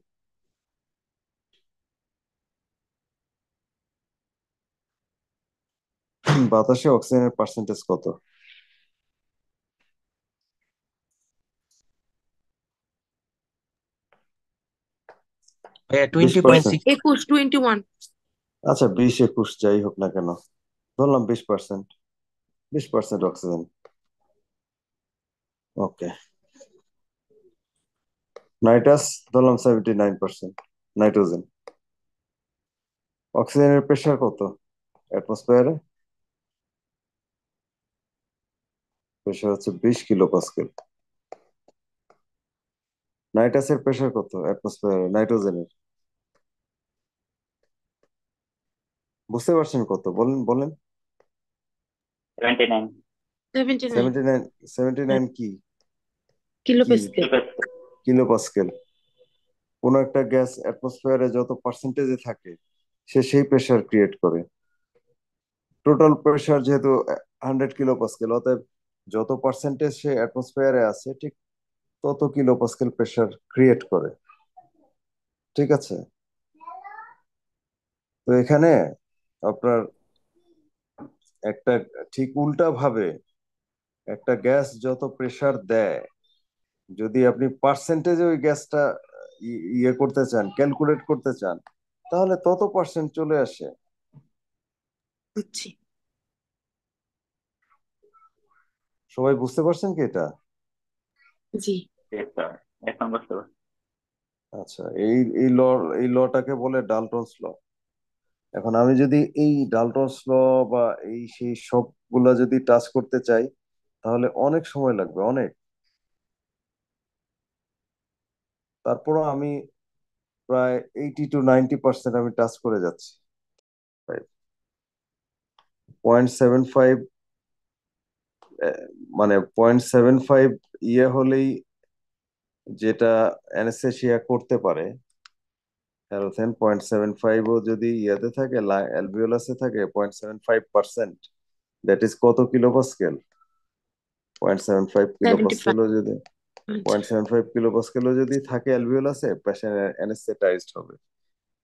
বাতাসে অক্সিজেনের পার্সেন্টেজ কত? ভাইয়া 20%। 20.6। 21। আচ্ছা, 20-21 যাই হোক না কেন, ধরলাম 20%। 20% অক্সিজেন। ওকে। নাইট্রাস ধরলাম 79%। নাইট্রোজেন। অক্সিজেনের প্রেসার কত অ্যাটমসফিয়ারে? প্রেসার হচ্ছে 20 kPa। নাইট্রাসের প্রেসার কত অ্যাটমসফিয়ারে, নাইট্রোজেনের? বুঝতে পারছেন কত? বলেন বলেন। 79। 79। 79। 79 কি? কিলো কি প্যাসকেল। কিলোপাস্কেল। কোন একটা গ্যাস অ্যাটমসফিয়ারে যত পার্সেন্টেজে থাকে, সে সেই প্রেসার ক্রিয়েট করে। টোটাল প্রেসার যেহেতু 100 kPa, অতএব যত পার্সেন্টেজ সে অ্যাটমসফিয়ারে আছে, ঠিক তত কিলোপাস্কেল প্রেসার ক্রিয়েট করে। ঠিক আছে? তো এখানে আপনার একটা ঠিক উল্টা ভাবে, একটা গ্যাস যত প্রেসার দেয়, যদি আপনি পার্সেন্টেজে ওই গ্যাসটা ইয়ে করতে চান, ক্যালকুলেট করতে চান, তাহলে তত পার্সেন্ট চলে আসে। বুঝছি। সবাই বুঝতে পারছেন কি এটা? জি। Yes, sir. এখন বুঝতে পারছি। আচ্ছা, এই এই ল এই লটাকে বলে ডালটনস ল। এখন আমি যদি এই ডালটনস ল বা এই সেই সবগুলা যদি টাচ করতে চাই, তাহলে অনেক সময় লাগবে, অনেক। তারপরও আমি প্রায় 80-90% আমি টাচ করে যাচ্ছি। 0.75, মানে 0.75 ইয়ে হলেই, যেটা অ্যানেস্থেসিয়া করতে পারে, হ্যালোথেন 0.75ও যদি ইয়াতে থাকে, অ্যালভিওলাসে থাকে 0.75%, দ্যাট ইজ কত কিলোপাস্কেল? 0.75 75। কিলোপাস্কেলও যদি আচ্ছা। 0.75 কিলোপাস্কেলও যদি থাকে অ্যালভিওলাসে, পেশেন্ট অ্যানেস্থেটাইজড হবে।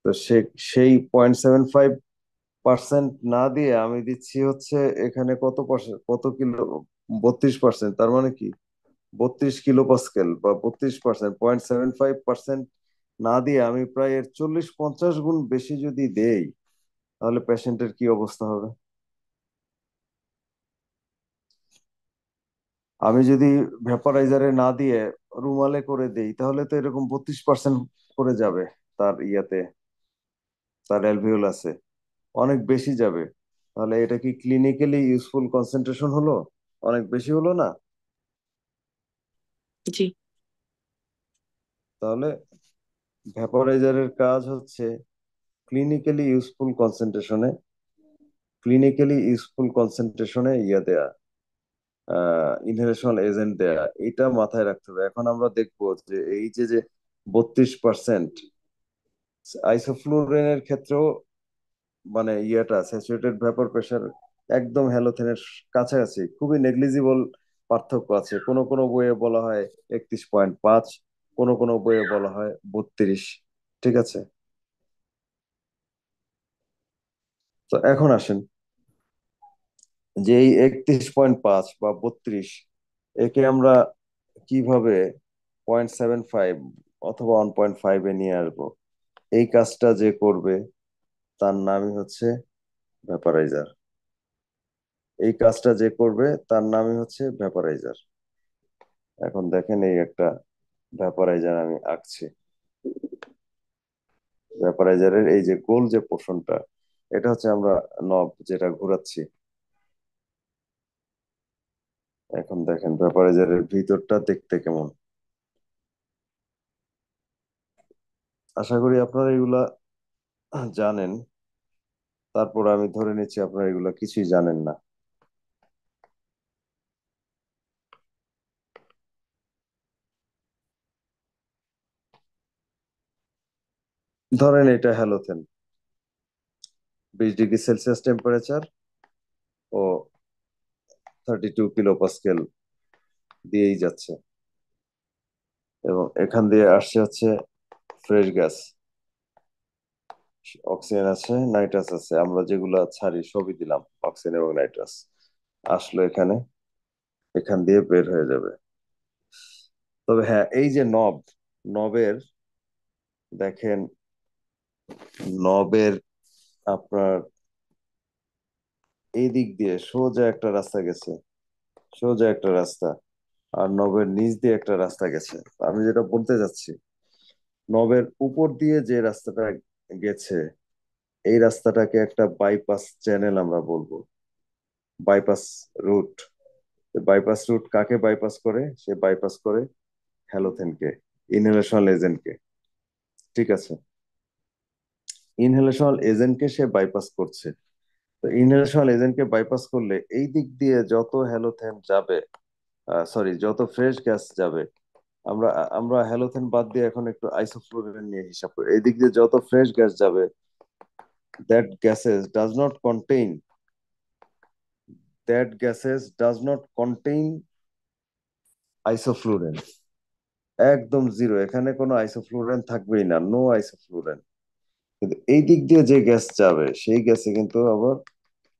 তো সেই 0.75% না দিয়ে আমি দিচ্ছি হচ্ছে এখানে কত পার্সেন্ট, কত কিলো, 32%। তার মানে কি 32 কিলোপাস্কেল বা 32%, 0.75% না দিয়ে আমি প্রায় এর 40-50 গুণ বেশি যদি দেই, তাহলে পেশেন্টের কি অবস্থা হবে? আমি যদি ভ্যাপারাইজারে না দিয়ে রুমালে করে দেই, তাহলে তো এরকম 32% করে যাবে তার ইয়াতে, তার অ্যালভিওলাসে অনেক বেশি যাবে। তাহলে এটা কি ক্লিনিক্যালি ইউজফুল কনসেন্ট্রেশন হলো? অনেক বেশি হলো না? জি। তাহলে ভ্যাপারাইজারের কাজ হচ্ছে ক্লিনিক্যালি ইউজফুল কনসেন্ট্রেশনে, ইয়া দেয়া, ইনহেলেশন এজেন্ট দেয়া। এটা মাথায় রাখতে হবে। এখন আমরা দেখবো যে এই যে 32% আইসোফ্লুরেনের ক্ষেত্রেও, মানে ইয়াটা স্যাচুরেটেড ভেপর প্রেসার একদম হ্যালোথেনের কাছাকাছি, খুবই নেগলিজিবল পার্থক্য আছে। কোনো কোনো বইয়ে বলা হয় 31.5, কোনো কোনো বইয়ে বলা হয় 32। ঠিক আছে? তো এখন আসেন যে এই 31.5 বা 32, একে আমরা কিভাবে 0.75 অথবা 1.5-এ নিয়ে আসবো? এই কাজটা যে করবে, তার নামই হচ্ছে ভ্যাপারাইজার। এই কাজটা যে করবে, তার নামই হচ্ছে ভ্যাপারাইজার। এখন দেখেন এই একটা ভ্যাপারাইজার আমি আঁকছি। ভ্যাপারাইজারের এই যে গোল যে পোর্শনটা, এটা হচ্ছে আমরা নব যেটা ঘোরাচ্ছি। এখন দেখেন ভ্যাপারাইজারের ভিতরটা দেখতে কেমন। আশা করি আপনারা এগুলা জানেন, তারপর আমি ধরে নিচ্ছি আপনারা এগুলা কিছুই জানেন না। ধরেন এটা হ্যালোথেন, 20 ডিগ্রি সেলসিয়াস টেম্পারেচার ও 32 কিলো পাস্কেল দিয়েই যাচ্ছে, এবং এখান দিয়ে আসছে হচ্ছে ফ্রেশ গ্যাস, অক্সিজেন আছে, নাইট্রাস আছে, আমরা যেগুলা ছাড়ি সবই দিলাম, অক্সিজেন এবং নাইট্রাস আসলো এখানে, এখান দিয়ে বের হয়ে যাবে। তবে হ্যাঁ, এই যে নবের দেখেন, নবের আপনার এই দিক দিয়ে সোজা একটা রাস্তা গেছে, সোজা একটা রাস্তা, আর নবের নিচ দিয়ে একটা রাস্তা গেছে। আমি যেটা বলতে যাচ্ছি, নবের উপর দিয়ে যে রাস্তাটা গেছে, এই রাস্তাটাকে একটা বাইপাস চ্যানেল আমরা বলবো, বাইপাস রুট। বাইপাস রুট কাকে বাইপাস করে? সে বাইপাস করে হ্যালোথেনকে, ইনহেলেশনাল এজেন্টকে। ঠিক আছে, ইনহেলেশনাল এজেন্টকে সে বাইপাস করছে। তো ইনহেলেশনাল এজেন্টকে বাইপাস করলে এই দিক দিয়ে যত হ্যালোথেন যাবে, সরি, যত ফ্রেশ গ্যাস যাবে, আমরা আমরা হ্যালোথেন বাদ দিয়ে এখন একটু আইসোফ্লুরেন নিয়ে হিসাব করি, এই দিক দিয়ে যত ফ্রেশ গ্যাস যাবে, that gases does not contain that gases does not contain আইসোফ্লুরেন। একদম জিরো, এখানে কোনো আইসোফ্লুরেন থাকবেই না, নো আইসোফ্লুরেন। কিন্তু এই দিক দিয়ে যে গ্যাস যাবে সেই গ্যাসে কিন্তু আবার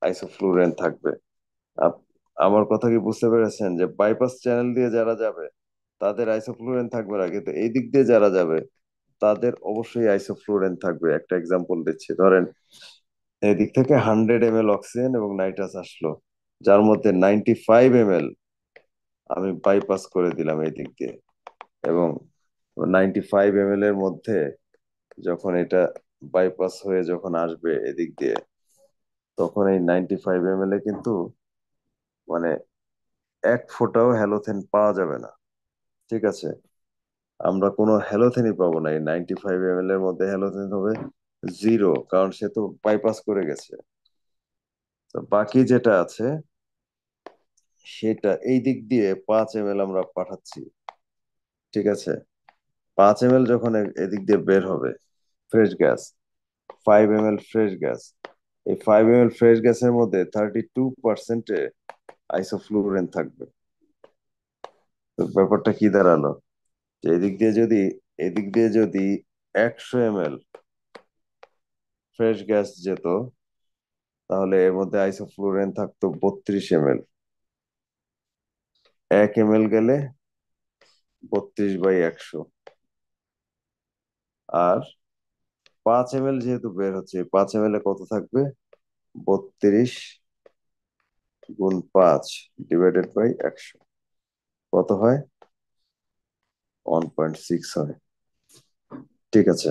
আইসোফ্লুরেন থাকবে। আপ- আমার কথা কি বুঝতে পেরেছেন, যে বাইপাস চ্যানেল দিয়ে যারা যাবে তাদের আইসোফ্লুরেন থাকবে না, কিন্তু এই দিক দিয়ে যারা যাবে তাদের অবশ্যই আইসোফ্লুরেন থাকবে। একটা এক্সাম্পল দিচ্ছি, ধরেন এদিক থেকে 100 ml অক্সিজেন এবং নাইট্রাস আসলো, যার মধ্যে 95 ml আমি বাইপাস করে দিলাম এই দিক দিয়ে, এবং 95 ml এর মধ্যে যখন এটা বাইপাস হয়ে যখন আসবে এদিক দিয়ে, তখন এই 95 ml এ কিন্তু মানে এক ফোঁটাও হ্যালোথেন পাওয়া যাবে না। ঠিক আছে, আমরা কোনো হ্যালোথেনই পাবো না, এই 95 ml এর মধ্যে হ্যালোথেন হবে জিরো, কারণ সে তো বাইপাস করে গেছে। তো বাকি যেটা আছে সেটা এই দিক দিয়ে 5 ml আমরা পাঠাচ্ছি। ঠিক আছে, 5 ml যখন এদিক দিয়ে বের হবে fresh gas, 5 ml fresh gas, এই 5 ml ফ্রেশ গ্যাসের মধ্যে 32% আইসোফ্লুরেন থাকবে। তো ব্যাপারটা কি দাঁড়ালো, যে এদিক দিয়ে যদি 100 ml ফ্রেশ গ্যাস যেত, তাহলে এর মধ্যে আইসোফ্লুরেন থাকতো 32 ml। 1 ml গেলে 32/100, আর 5 ml যেহেতু বের হচ্ছে, 5 ml এ কত থাকবে? 32 × 5 ÷ 100, কত হয়? 1.6 হয়। ঠিক আছে,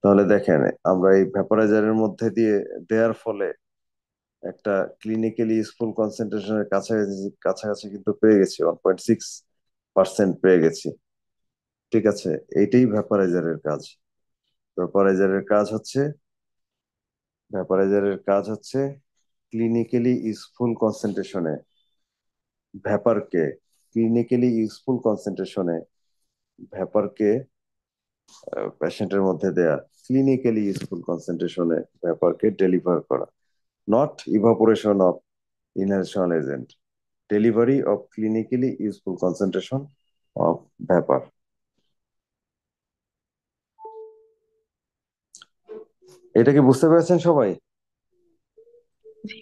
তাহলে দেখেন আমরা এই ভ্যাপারাইজারের মধ্যে দিয়ে দেওয়ার ফলে একটা ক্লিনিক্যালি ইউজফুল কনসেন্ট্রেশনের কাছাকাছি কাছাকাছি কিন্তু পেয়ে গেছি, 1.6% পেয়ে গেছি। ঠিক আছে, এইটাই ভ্যাপারাইজারের কাজ। ভ্যাপারাইজারের কাজ হচ্ছে ভ্যাপারাইজারের কাজ হচ্ছে ক্লিনিক্যালি ইউজফুল কনসেন্ট্রেশনে ভ্যাপারকে ক্লিনিক্যালি ইউজফুল কনসেন্ট্রেশনে ভ্যাপারকে পেশেন্টের মধ্যে দেয়া, ক্লিনিক্যালি ইউজফুল কনসেন্ট্রেশনে ভ্যাপারকে ডেলিভার করা, not evaporation of inhalational agent, delivery of clinically useful concentration of vapour. এটা কি বুঝতে পেরেছেন সবাই? জি।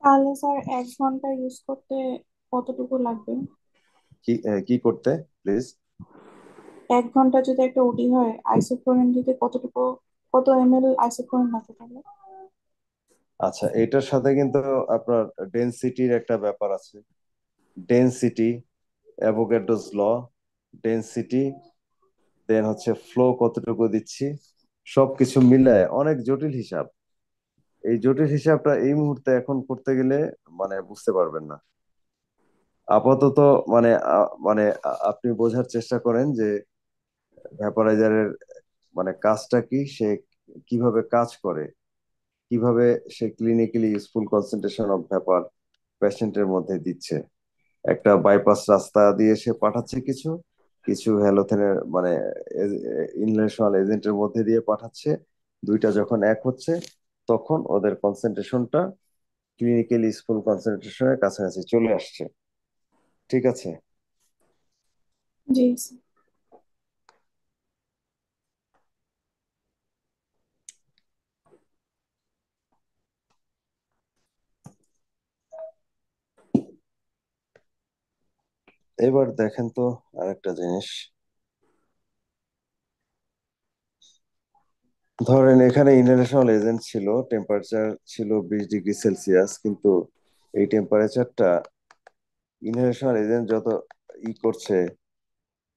তাহলে স্যার 1 ঘন্টা ইউজ করতে কতটুকু লাগবে? কি করতে প্লিজ? 1 ঘন্টা যদি একটা ওটি হয়, আইসোফ্লোরিন দিতে কত ml আইসোফ্লোরিন লাগবে তাহলে? আচ্ছা, এটার সাথে কিন্তু আপনার ডেনসিটির একটা ব্যাপার আছে। ডেনসিটি, অ্যাভোগাড্রোস ল, ডেনসিটি, দেন হচ্ছে ফ্লো কতটুকু দিচ্ছি, সবকিছু মিলায় অনেক জটিল হিসাব। এই জটিল হিসাবটা এই মুহূর্তে এখন করতে গেলে মানে বুঝতে পারবেন না। আপাতত আপনি বোঝার চেষ্টা করেন যে ভ্যাপারাইজারের মানে কাজটা কি, সে কিভাবে কাজ করে, কিভাবে সে clinically useful concentration of vapour পেশেন্টের মধ্যে দিচ্ছে। একটা বাইপাস রাস্তা দিয়ে সে পাঠাচ্ছে কিছু কিছু হ্যালোথেনের মানে ইনহেলেশনাল এজেন্টের মধ্যে দিয়ে পাঠাচ্ছে। দুইটা যখন এক হচ্ছে তখন ওদের কনসেন্ট্রেশনটা ক্লিনিক্যালি ইউজফুল কনসেন্ট্রেশনের কাছাকাছি চলে আসছে। ঠিক আছে? জি স্যার। এবার দেখেন তো আরেকটা জিনিস। ধরেন এখানে ইন্টারন্যাশনাল এজেন্ট ছিল, টেম্পারেচার ছিল 20 ডিগ্রি সেলসিয়াস, কিন্তু এই টেম্পারেচারটা ইন্টারন্যাশনাল এজেন্ট যত করছে,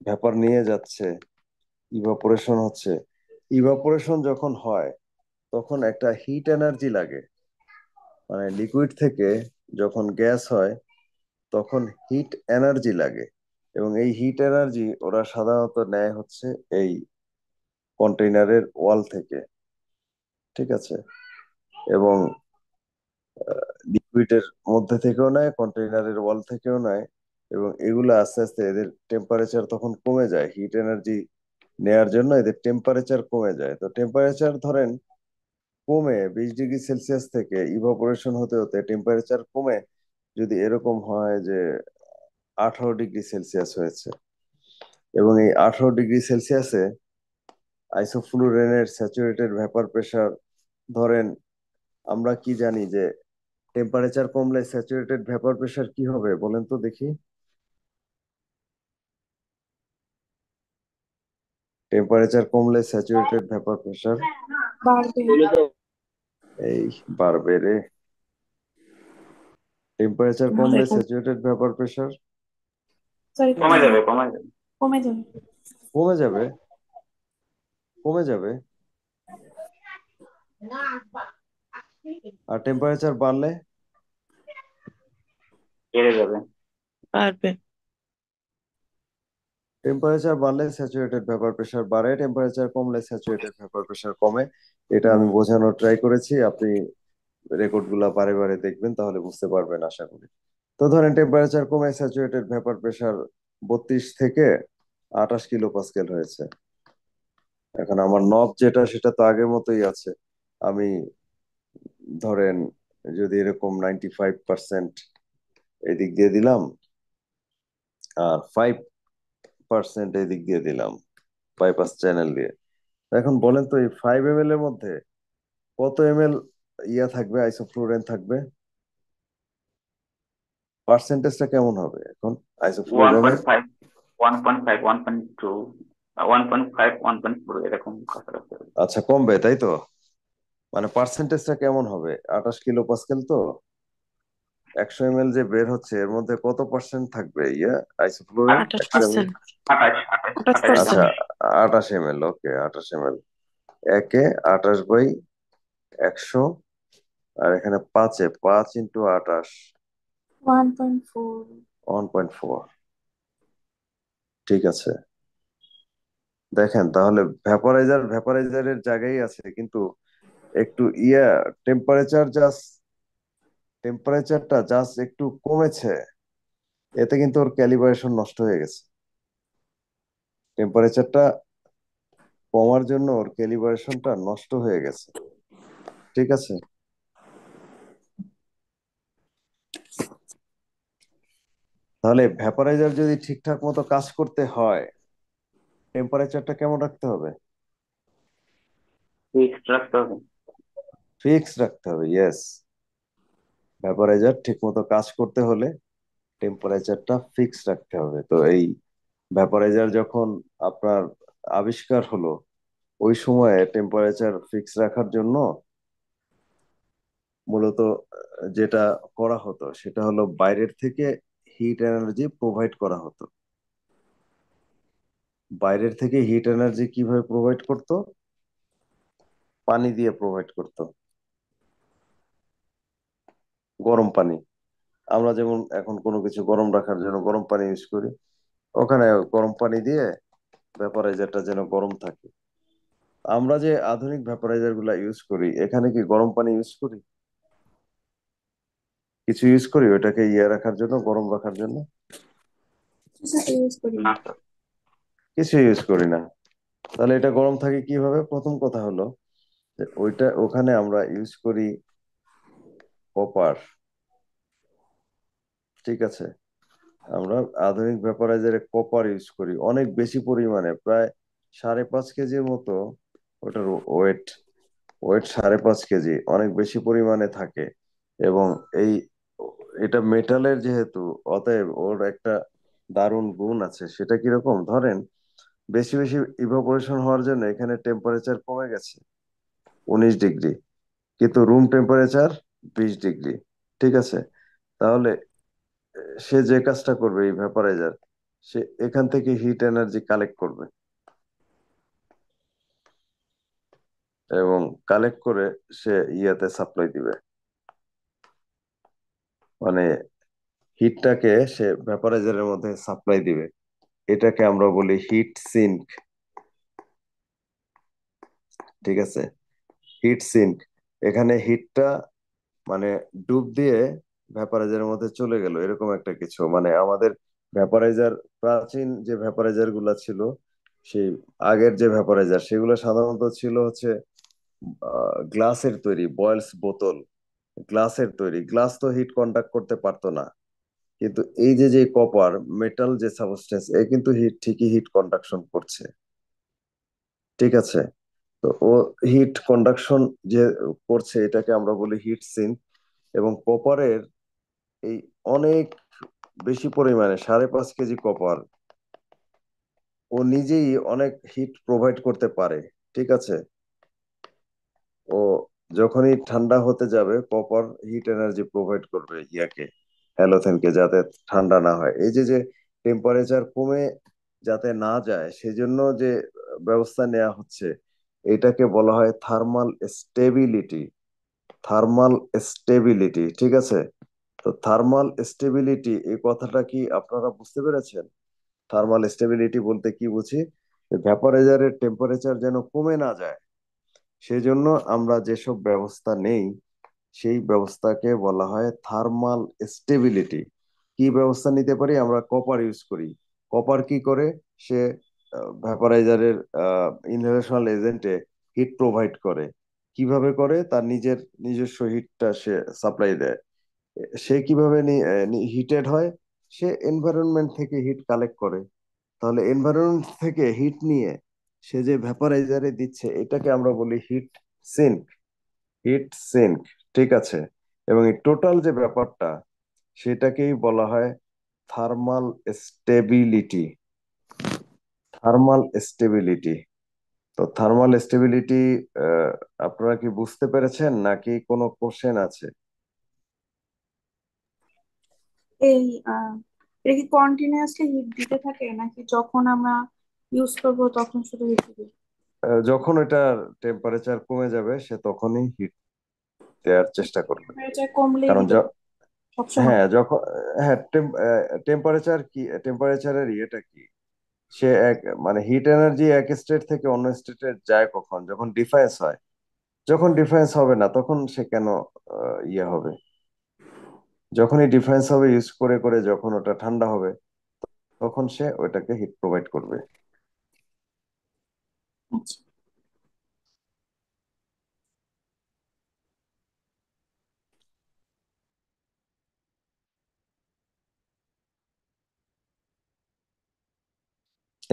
ভ্যাপার নিয়ে যাচ্ছে, ইভাপোরেশন হচ্ছে। ইভাপোরেশন যখন হয় তখন একটা হিট এনার্জি লাগে, মানে লিকুইড থেকে যখন গ্যাস হয় তখন হিট এনার্জি লাগে। এবং এই হিট এনার্জি ওরা সাধারণত নেয় হচ্ছে এই কন্টেইনারের ওয়াল থেকে। ঠিক আছে? এবং লিকুইডের মধ্যে থেকেও নেয়, কন্টেইনারের ওয়াল থেকেও নেয়। এবং এগুলো আস্তে আস্তে এদের টেম্পারেচার তখন কমে যায়, হিট এনার্জি নেয়ার জন্য এদের টেম্পারেচার কমে যায়। তো টেম্পারেচার ধরেন কমে 20 ডিগ্রি সেলসিয়াস থেকে ইভাপোরেশন হতে হতে টেম্পারেচার কমে যদি এরকম হয় যে 18 ডিগ্রি সেলসিয়াস হয়েছে, এবং এই 18 ডিগ্রি সেলসিয়াসে আইসোফ্লুরেনের স্যাচুরেটেড ভ্যাপার প্রেসার, ধরেন আমরা কি জানি যে টেম্পারেচার কমলে স্যাচুরেটেড ভ্যাপার প্রেসার কি হবে বলেন তো দেখি। টেম্পারেচার কমলে স্যাচুরেটেড ভ্যাপার প্রেসার বাড়বে। কমে যাবে। এই বাড়বে রে। টেম্পারেচার কমলে স্যাচুরেটেড ভ্যাপার প্রেসার সরি, কমে যাবে, কমে যাবে। কমে যাবে। কমে যাবে। কমে যাবে। আর টেম্পারেচার বাড়লে বেড়ে যাবে। পারবে। টেম্পারেচার বাড়লে স্যাচুরেটেড ভেপার প্রেসার বাড়ে, টেম্পারেচার কমলে স্যাচুরেটেড ভেপার প্রেসার কমে। এটা আমি বোঝানোর ট্রাই করেছি, আপনি রেকর্ড গুলা বারে বারে দেখবেন, তাহলে বুঝতে পারবেন আশা করি। তো ধরেন টেম্পারেচার কমে স্যাচুরেটেড ভেপার প্রেসার 32 থেকে 28 কিলো পাস্কেল হয়েছে। এখন আমার নব যেটা সেটা তো আগের মতোই আছে। আমি ধরেন যদি এরকম 95% এদিক দিয়ে দিলাম আর 5% এদিক দিয়ে দিলাম বাইপাস চ্যানেল দিয়ে। এখন বলেন তো এই 5 ml এর মধ্যে কত ml ইয়া থাকবে, আইসোফ্লুরেন থাকবে? পার্সেন্টেজটা কেমন হবে এখন ওয়ান আইসোফ্লুরেনের? পয়েন্ট ফাইভ 1.5, 1.2, 1.5, 1.4 এরকম কাছাকাছি হবে। আচ্ছা, কমবে তাই তো? মানে পার্সেন্টেজটা কেমন হবে? 28 কিলো পাস্কেল তো 100 ml যে বের হচ্ছে এর মধ্যে কত পার্সেন্ট থাকবে ইয়া আইসোফ্লুরেন 100 ml? 28%। আচ্ছা, 28%। 28 ml, ওকে, 28 ml। একে 28/100, আর এখানে 5 ইন্টু 28, 1.4। 1.4। ঠিক আছে, দেখেন তাহলে ভ্যাপারাইজারের জায়গায় আছে, কিন্তু একটু ইয়া টেম্পারেচারটা জাস্ট একটু কমেছে, এতে কিন্তু ওর ক্যালিব্রেশন নষ্ট হয়ে গেছে। টেম্পারেচারটা কমার জন্য ওর ক্যালিব্রেশনটা নষ্ট হয়ে গেছে। ঠিক আছে? তাহলে ভ্যাপারাইজার যদি ঠিকঠাক মতো কাজ করতে হয় টেম্পারেচারটা কেমন রাখতে হবে? ফিক্সড রাখতে হবে। ফিক্স রাখতে হবে, ইয়েস। ভ্যাপারাইজার ঠিক মতো কাজ করতে হলে টেম্পারেচারটা ফিক্স রাখতে হবে। তো এই ভ্যাপারাইজার যখন আপনার আবিষ্কার হলো ওই সময়ে টেম্পারেচার ফিক্স রাখার জন্য মূলত যেটা করা হতো সেটা হলো বাইরের থেকে হিট এনার্জি প্রোভাইড করা হতো। বাইরের থেকে হিট এনার্জি কিভাবে প্রোভাইড করতো? পানি দিয়ে প্রোভাইড করতো, গরম পানি। আমরা যেমন এখন কোনো কিছু গরম রাখার জন্য গরম পানি ইউজ করি, ওখানে গরম পানি দিয়ে ভ্যাপারাইজারটা যেন গরম থাকে। আমরা যে আধুনিক ভ্যাপারাইজার গুলা ইউজ করি, এখানে কি গরম পানি ইউজ করি? কিছু ইউজ করি ওটাকে রাখার জন্য, গরম রাখার জন্য? সাথে ইউজ করি না না। স্যার। কিছু ইউজ করি না। তাহলে এটা গরম থাকে কিভাবে? প্রথম কথা হলো যে ওখানে আমরা ইউজ করি কপার। ঠিক আছে, আমরা আধুনিক ভ্যাপারাইজারে কপার ইউজ করি অনেক বেশি পরিমাণে, প্রায় 5.5 কেজির মতো। ওটার ওয়েট ওয়েট 5.5 কেজি, অনেক বেশি পরিমাণে থাকে। এবং এই এটা মেটালের যেহেতু, অতএব ওর একটা দারুণ গুণ আছে। সেটা কিরকম? ধরেন বেশি বেশি ইভাপোরেশন হওয়ার জন্য এখানে টেম্পারেচার কমে গেছে 19 ডিগ্রি, কিন্তু রুম টেম্পারেচার 20 ডিগ্রি। ঠিক আছে, তাহলে সে যে কাজটা করবে এই ভ্যাপারাইজার, সে এখান থেকে হিট এনার্জি কালেক্ট করবে এবং কালেক্ট করে সে ইয়াতে সাপ্লাই দিবে, মানে হিটটাকে সে ভ্যাপারাইজারের মধ্যে সাপ্লাই দিবে। এটাকে আমরা বলি হিট সিঙ্ক। ঠিক আছে, হিট সিঙ্ক। এখানে হিটটা মানে ডুব দিয়ে ভ্যাপারাইজারের মধ্যে চলে গেল, এরকম একটা কিছু। মানে আমাদের ভ্যাপারাইজার, প্রাচীন যে ভ্যাপারাইজার গুলা ছিল, সেই আগের যে ভ্যাপারাইজার, সেগুলো সাধারণত ছিল হচ্ছে গ্লাসের তৈরি, বয়েলস বোতল, গ্লাসের তৈরি। গ্লাস তো হিট কন্ডাক্ট করতে পারতো না, কিন্তু এই যে যে কপার মেটাল যে সাবস্টেন্স, এ কিন্তু হিট ঠিকই হিট কন্ডাকশন করছে। ঠিক আছে, তো ও হিট কন্ডাকশন যে করছে, এটাকে আমরা বলি হিট সিঙ্ক। এবং কপারের এই অনেক বেশি পরিমাণে 5.5 কেজি কপার ও নিজেই অনেক হিট প্রোভাইড করতে পারে। ঠিক আছে, ও যখনই ঠান্ডা হতে যাবে, কপার হিট এনার্জি প্রোভাইড করবে হ্যালোজেনকে, যাতে ঠান্ডা না হয়। এই যে যে টেম্পারেচার কমে যাতে না যায়, সেজন্য যে ব্যবস্থা নেওয়া হচ্ছে, এটাকে বলা হয় থার্মাল স্টেবিলিটি। থার্মাল স্টেবিলিটি, ঠিক আছে। তো থার্মাল স্টেবিলিটি, এই কথাটা কি আপনারা বুঝতে পেরেছেন? থার্মাল স্টেবিলিটি বলতে কি বুঝি? ভ্যাপারাইজারের টেম্পারেচার যেন কমে না যায়, সেজন্য আমরা যেসব ব্যবস্থা নেই, সেই ব্যবস্থাকে বলা হয় থার্মাল স্টেবিলিটি। কি ব্যবস্থা নিতে পারি? আমরা কপার ইউজ করি। কপার কি করে? সে ভ্যাপারাইজারের ইনহেলেশনাল এজেন্টে হিট প্রোভাইড করে। কিভাবে করে? তার নিজের নিজস্ব হিটটা সে সাপ্লাই দেয়। সে কিভাবে হিটেড হয়? সে এনভায়রনমেন্ট থেকে হিট কালেক্ট করে। তাহলে এনভায়রনমেন্ট থেকে হিট নিয়ে সে যে ভ্যাপারাইজারে দিচ্ছে, এটাকে আমরা বলি হিট সিঙ্ক। হিট সিঙ্ক, ঠিক আছে। এবং এই টোটাল যে ব্যাপারটা, সেটাকেই বলা হয় থার্মাল স্টেবিলিটি। Thermal stability. তো থার্মাল স্টেবিলিটি আপনারা কি বুঝতে পেরেছেন, নাকি কোনো কোশ্চেন আছে? এই এটা কি কন্টিনিউয়াসলি হিট দিতে থাকে নাকি যখন আমরা ইউজ করব তখন শুধু হিট দিবে? যখন এটা টেম্পারেচার কমে যাবে, সে তখনই হিট দেওয়ার চেষ্টা করবে। টেম্পারেচার কমলেই কারণ দিবে সবসময়? হ্যাঁ, যখন, হ্যাঁ, টেম্পারেচার কি, টেম্পারেচারের ইয়েটা কি, সে এক, মানে হিট এনার্জি এক স্টেট থেকে অন্য স্টেটে যায় কখন? যখন ডিফারেন্স হয়। যখন ডিফারেন্স হবে না, তখন সে কেন হবে? যখনই ডিফারেন্স হবে, ইউজ করে করে যখন ওটা ঠান্ডা হবে, তখন সে ওটাকে হিট প্রোভাইড করবে। আচ্ছা।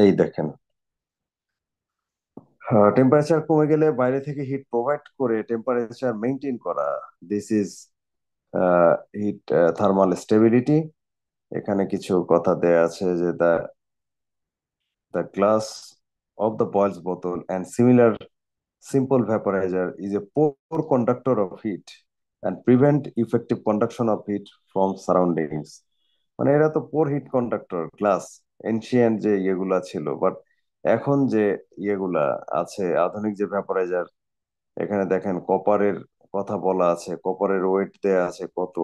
এই দেখেন, টেম্পারেচার কমে গেলে বাইরে থেকে হিট প্রোভাইড করে টেম্পারেচার মেনটেন করা, this is heat thermal stability. এখানে কিছু কথা দেয়া আছে যে the glass of the boils bottle and similar simple vaporizer is a poor conductor of heat and prevent effective conduction of heat from surroundings. মানে এরা তো পোর হিট কন্ডাক্টর গ্লাস, এনশিয়েন্ট যে ইয়েগুলা ছিল, বাট এখন যে ইয়েগুলা আছে আধুনিক যে ভ্যাপারাইজার, এখানে দেখেন কপারের কথা বলা আছে, কপারের ওয়েট দেয়া আছে কত,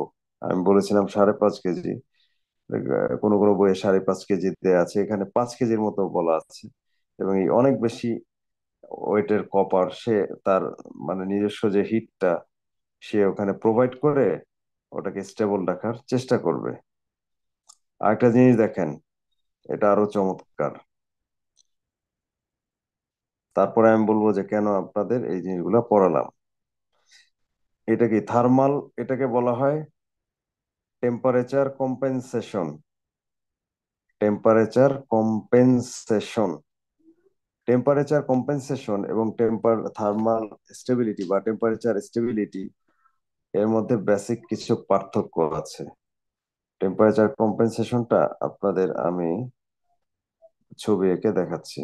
আমি বলেছিলাম 5.5 কেজি, কোনো কোনো বইয়ে 5.5 কেজি দেয়া আছে, এখানে 5 কেজির মতো বলা আছে। এবং এই অনেক বেশি ওয়েটের কপার সে তার মানে নিজস্ব যে হিটটা সে ওখানে প্রোভাইড করে ওটাকে স্টেবল রাখার চেষ্টা করবে। আরেকটা জিনিস দেখেন, এটা আরো চমৎকার। তারপরে আমি বলবো যে কেন আপনাদের এই জিনিসগুলো পড়ালাম। এটা কি থার্মাল, এটাকে বলা হয় temperature compensation. Temperature compensation, temperature compensation এবং থার্মাল স্টেবিলিটি বা টেম্পারেচার স্টেবিলিটি, এর মধ্যে বেসিক কিছু পার্থক্য আছে। টেম্পারেচার কম্পেনসেশনটা আপনাদের আমি ছবি এঁকে দেখাচ্ছি।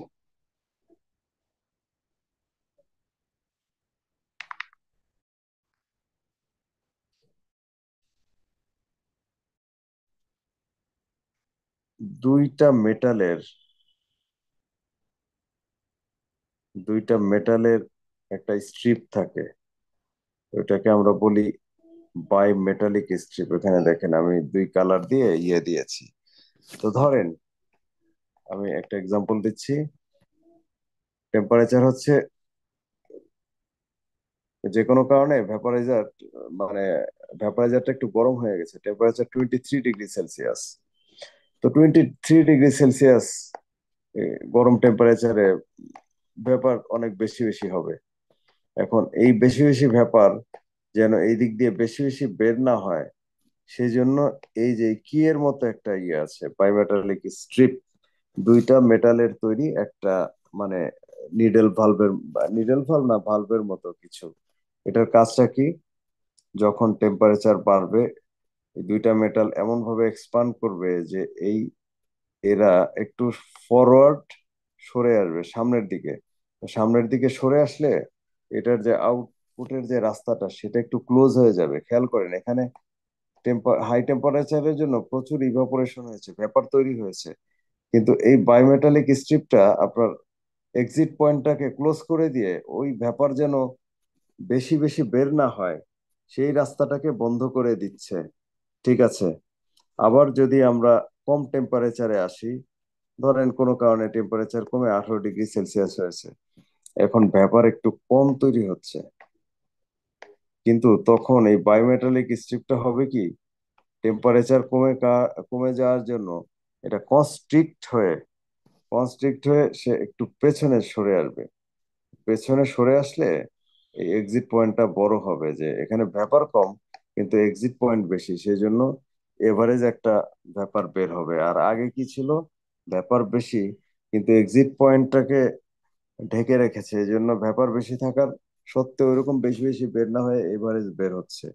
দুইটা মেটালের দুইটা মেটালের একটা স্ট্রিপ থাকে, ওইটাকে আমরা বলি বাই মেটালিক স্ট্রিপ। এখানে দেখেন আমি দুই কালার দিয়ে ইয়ে দিয়েছি। তো ধরেন আমি একটা এক্সাম্পল দিচ্ছি। টেম্পারেচার হচ্ছে যে কোনো কারণে ভ্যাপারাইজার মানে ভ্যাপারাইজারটা একটু গরম হয়ে গেছে, টেম্পারেচার 23 ডিগ্রি সেলসিয়াস। তো 23 ডিগ্রি সেলসিয়াস গরম টেম্পারেচারে ভ্যাপার অনেক বেশি বেশি হবে। এখন এই বেশি বেশি ভ্যাপার যেন এই দিক দিয়ে বেশি বেশি বের না হয়, সেই জন্য এই যে কি এর মতো একটা ইয়ে আছে, বাইমেটালিক স্ট্রিপ, দুইটা মেটালের তৈরি একটা মানে নিডেল ভালভ না ভালভের মতো কিছু। এটার কাজটা কি, যখন টেম্পারেচার বাড়বে এই দুইটা মেটাল এমন ভাবে এক্সপান্ড করবে যে এই এরা একটু ফরওয়ার্ড সরে আসবে সামনের দিকে। তো সামনের দিকে সরে আসলে এটার যে আউটপুটের যে রাস্তাটা সেটা একটু ক্লোজ হয়ে যাবে। খেয়াল করেন এখানে হাই টেম্পারেচারের জন্য প্রচুর ইভাপোরেশন হয়েছে, ভেপার তৈরি হয়েছে, কিন্তু এই বায়োমেটালিক স্ট্রিপটা আপনার এক্সিট পয়েন্টটাকে ক্লোজ করে দিয়ে ওই ভেপার যেন বেশি বেশি বের না হয় সেই রাস্তাটাকে বন্ধ করে দিচ্ছে। ঠিক আছে, আবার যদি আমরা কম টেম্পারেচারে আসি, ধরেন কোনো কারণে টেম্পারেচার কমে 18 ডিগ্রি সেলসিয়াস হয়েছে, এখন ভেপার একটু কম তৈরি হচ্ছে, কিন্তু তখন এই বায়োমেটালিক স্ট্রিপটা হবে কি, টেম্পারেচার কমে যাওয়ার জন্য এটা কনস্ট্রিক্ট হয়ে সে একটু পেছনে সরে আসবে। পেছনে সরে আসলে এই এক্সিট পয়েন্টটা বড় হবে, যে এখানে ভ্যাপার কম কিন্তু এক্সিট পয়েন্ট বেশি, সেই জন্য এভারেজ একটা ভ্যাপার বের হবে। আর আগে কি ছিল, ভ্যাপার বেশি কিন্তু এক্সিট পয়েন্টটাকে ঢেকে রেখেছে, এই জন্য ভ্যাপার বেশি থাকার সত্ত্বেও ওইরকম বেশি বেশি বের না হয়ে এভারেজ বের হচ্ছে।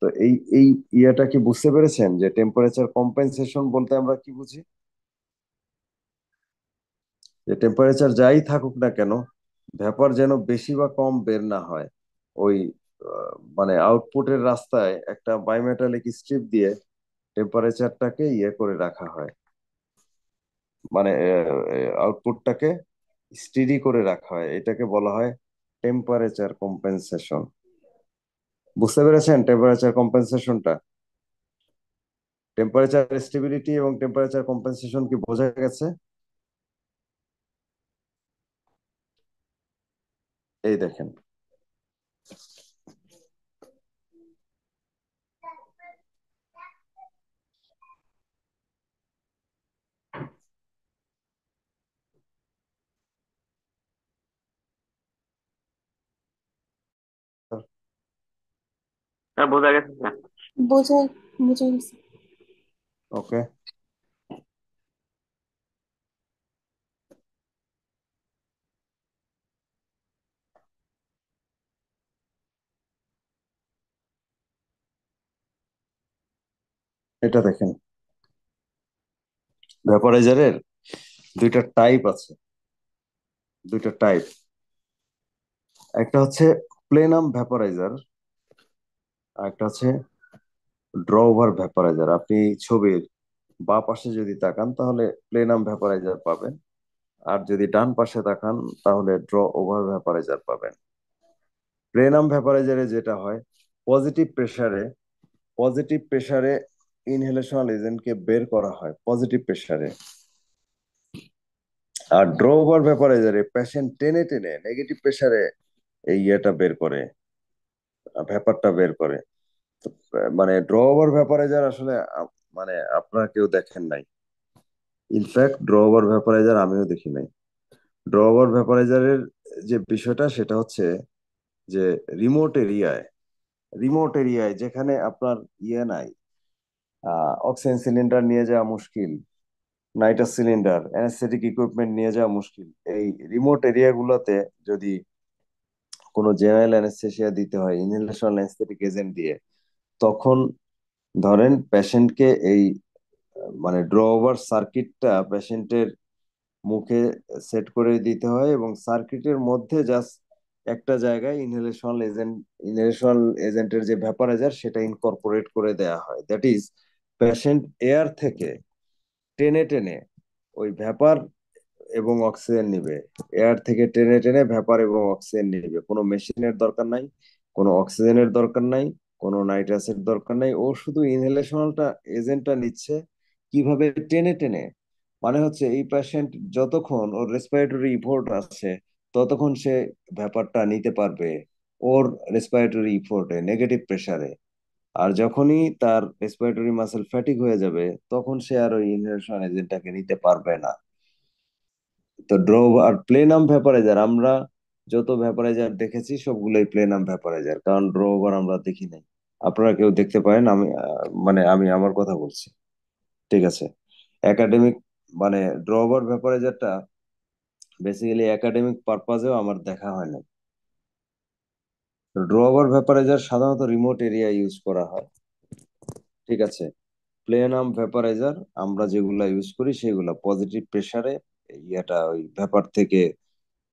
তো এই এই ইয়েটা কি বুঝতে পেরেছেন যে টেম্পারেচার কম্পেনসেশন বলতে আমরা কি বুঝি? যে টেম্পারেচার যাই থাকুক না কেন ভ্যাপার যেন বেশি বা কম বের না হয়, ওই মানে আউটপুটের রাস্তায় একটা বাইমেটালিক স্ট্রিপ দিয়ে টেম্পারেচারটাকে ইয়ে করে রাখা হয়, মানে আউটপুটটাকে স্টেডি করে রাখা হয়, এটাকে বলা হয় টেম্পারেচার কম্পেনসেশন। বুঝতে পেরেছেন টেম্পারেচার কম্পেনসেশনটা? টেম্পারেচার স্টেবিলিটি এবং টেম্পারেচার কম্পেনসেশন কি বোঝা গেছে? এই দেখেন, স্যার বোঝা গেছে স্যার? বোঝাই বোঝা গেছে। ওকে। এটা দেখেন, ভ্যাপারাইজারের দুইটা টাইপ আছে, দুইটা টাইপ। একটা হচ্ছে প্লেনাম ভ্যাপারাইজার, আর একটা হচ্ছে ড্র ওভার ভ্যাপারাইজার। আপনি ছবির বা পাশে যদি তাকান তাহলে প্লেনাম ভ্যাপারাইজার পাবেন, আর যদি ডান পাশে তাকান তাহলে ড্র ওভার ভ্যাপারাইজার পাবেন। প্লেনাম ভ্যাপারাইজারে যেটা হয়, পজিটিভ প্রেসারে পজিটিভ প্রেসারে ইনহেলেশনাল এজেন্টকে বের করা হয় পজিটিভ প্রেসারে, আর ড্র ওভার ভ্যাপারাইজারে পেশেন্ট টেনে টেনে নেগেটিভ প্রেসারে এই ইয়েটা বের করে, ভ্যাপারটা বের করে। তো, মানে ড্র ওভার ভ্যাপারাইজার আসলে মানে আপনারা কেউ দেখেন নাই। ইনফ্যাক্ট ড্র ওভার ভ্যাপারাইজার আমিও দেখি নাই। ড্র ওভার ভ্যাপারাইজারের যে বিষয়টা সেটা হচ্ছে যে রিমোট এরিয়ায় রিমোট এরিয়ায় যেখানে আপনার ইয়ে নাই, অক্সিজেন সিলিন্ডার নিয়ে যাওয়া মুশকিল, নাইট্রাস সিলিন্ডার, অ্যানেস্থেটিক ইকুইপমেন্ট নিয়ে যাওয়া মুশকিল, এই রিমোট এরিয়াগুলোতে যদি কোনো জেনারেল অ্যানেস্থেসিয়া দিতে হয় ইনহেলেশনাল অ্যানেস্থেটিক এজেন্ট দিয়ে, তখন ধরেন পেশেন্টকে এই মানে ড্র ওভার সার্কিটটা পেশেন্টের মুখে সেট করে দিতে হয় এবং সার্কিটের মধ্যে জাস্ট একটা জায়গায় ইনহেলেশনাল এজেন্টের যে ভ্যাপারাইজার সেটা ইনকর্পোরেট করে দেয়া হয়। দ্যাট ইজ পেশেন্ট এয়ার থেকে টেনে টেনে ওই ভ্যাপার এবং অক্সিজেন নিবে, এয়ার থেকে টেনে টেনে ভ্যাপার এবং অক্সিজেন নিবে। কোনো মেশিনের দরকার নাই, কোনো অক্সিজেনের দরকার নাই, কোনো নাইট্রাসের দরকার নাই। ও শুধু ইনহেলেশনালটা এজেন্টটা নিচ্ছে কিভাবে, টেনে টেনে। মানে হচ্ছে এই পেশেন্ট যতক্ষণ ওর রেসপিরেটরি ইফোর্ট আছে ততক্ষণ সে ব্যাপারটা নিতে পারবে ওর রেসপিরেটরি ইফোর্টে নেগেটিভ প্রেসারে। আর যখনই তার রেসপিরেটরি মাসেল ফ্যাটিক হয়ে যাবে তখন সে আর ওই ইনহেলেশন এজেন্টটাকে নিতে পারবে না। তো ড্র আর প্লেনাম ভ্যাপারাইজার, আমরা যত ভ্যাপারাইজার দেখেছি সবগুলোই প্লেনাম ভ্যাপারাইজার, কারণ ড্র ওভার আমরা দেখি নাই। আপনারা কেউ দেখতে পারেন, আমি মানে আমি আমার কথা বলছি, ঠিক আছে। একাডেমিক মানে ড্র ওভার ভ্যাপারাইজারটা বেসিক্যালি একাডেমিক পারপাজেও আমার দেখা হয় না। ড্র ওভার ভ্যাপারাইজার সাধারণত রিমোট এরিয়া ইউজ করা হয়, ঠিক আছে। প্লেনাম ভ্যাপারাইজার আমরা যেগুলা ইউজ করি সেগুলা পজিটিভ প্রেসারে ইয়েটা ওই ভ্যাপার থেকে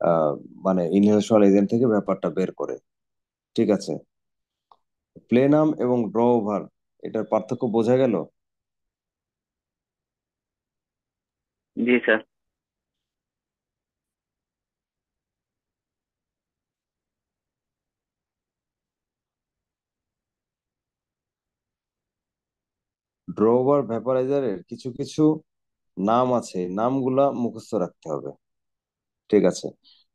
আহ মানে ইনহেলেশনাল এজেন্ট থেকে ব্যাপারটা বের করে, ঠিক আছে। প্লেনাম এবং ড্র ওভার এটার পার্থক্য বোঝা গেল? জি স্যার। ড্র ওভার ভ্যাপারাইজারের কিছু কিছু নাম আছে, নামগুলা মুখস্থ রাখতে হবে, ঠিক আছে।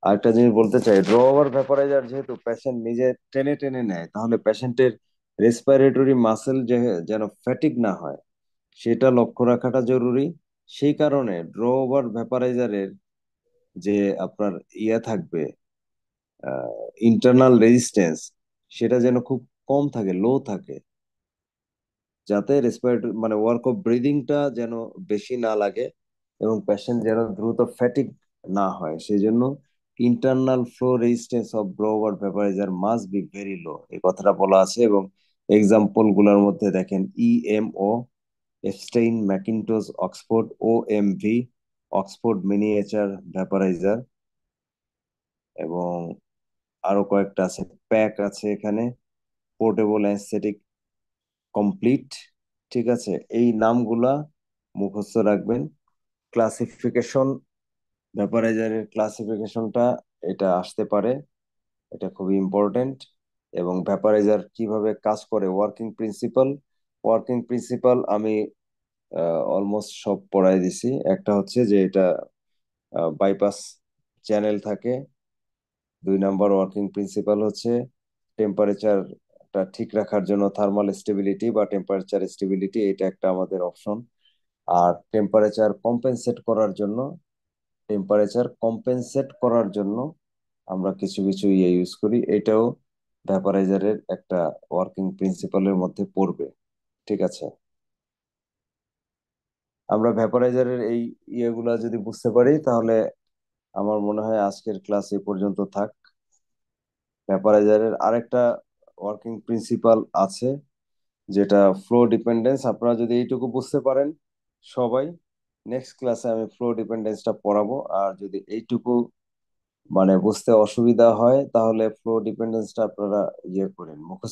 আরেকটা জিনিস বলতে চাই, ড্র ওভার ভ্যাপারাইজার যেহেতু পেশেন্ট নিজে টেনে টেনে নেয় তাহলে পেশেন্টের রেসপিরেটরি মাসেল যেন ফ্যাটিক না হয় সেটা লক্ষ্য রাখাটা জরুরি। সেই কারণে ড্র ওভার ভ্যাপারাইজারের যে আপনার ইয়া থাকবে, ইন্টারনাল রেজিস্ট্যান্স, সেটা যেন খুব কম থাকে, লো থাকে, যাতে রেসপিরেটরি মানে ওয়ার্ক অফ ব্রিদিংটা যেন বেশি না লাগে এবং পেশেন্ট যেন দ্রুত ফ্যাটিক না হয়। সেই জন্য internal flow resistance of blowover vaporiser must be very low, এই কথাটা বলা আছে। এবং এক্সাম্পল গুলোর মধ্যে দেখেন EMO, Epstein, Macintosh, Oxford, OMV, Oxford miniature vaporiser, এবং আরো কয়েকটা আছে, প্যাক আছে এখানে, পোর্টেবল অ্যানেস্থেটিক কমপ্লিট, ঠিক আছে। এই নামগুলা মুখস্থ রাখবেন। ক্লাসিফিকেশন, ভ্যাপারাইজারের ক্লাসিফিকেশনটা এটা আসতে পারে, এটা খুবই ইম্পর্টেন্ট। এবং ভ্যাপারাইজার কিভাবে কাজ করে, ওয়ার্কিং প্রিন্সিপাল আমি অলমোস্ট সব পড়াই দিছি। একটা হচ্ছে যে এটা বাইপাস চ্যানেল থাকে। 2 নাম্বার ওয়ার্কিং প্রিন্সিপাল হচ্ছে টেম্পারেচারটা ঠিক রাখার জন্য থার্মাল স্টেবিলিটি বা টেম্পারেচার স্টেবিলিটি, এটা একটা আমাদের অপশন। আর টেম্পারেচার কম্পেনসেট করার জন্য আমরা কিছু কিছু ইয়ে ইউজ করি, এটাও ভ্যাপারাইজারের একটা ওয়ার্কিং প্রিন্সিপালের মধ্যে পড়বে, ঠিক আছে। আমরা ভ্যাপারাইজারের এই ইয়েগুলা যদি বুঝতে পারি তাহলে আমার মনে হয় আজকের ক্লাস এই পর্যন্ত থাক। ভ্যাপারাইজারের আরেকটা ওয়ার্কিং প্রিন্সিপাল আছে যেটা ফ্লো ডিপেন্ডেন্স। আপনারা যদি এইটুকু বুঝতে পারেন সবাই, নেক্সট ক্লাসে আমি ফ্লো ডিপেন্ডেন্সটা পড়াবো। আর যদি এইটুকু মানে বুঝতে অসুবিধা হয় তাহলে ফ্লো ডিপেন্ডেন্সটা আপনারা ইয়ে করেন, মুখস্থ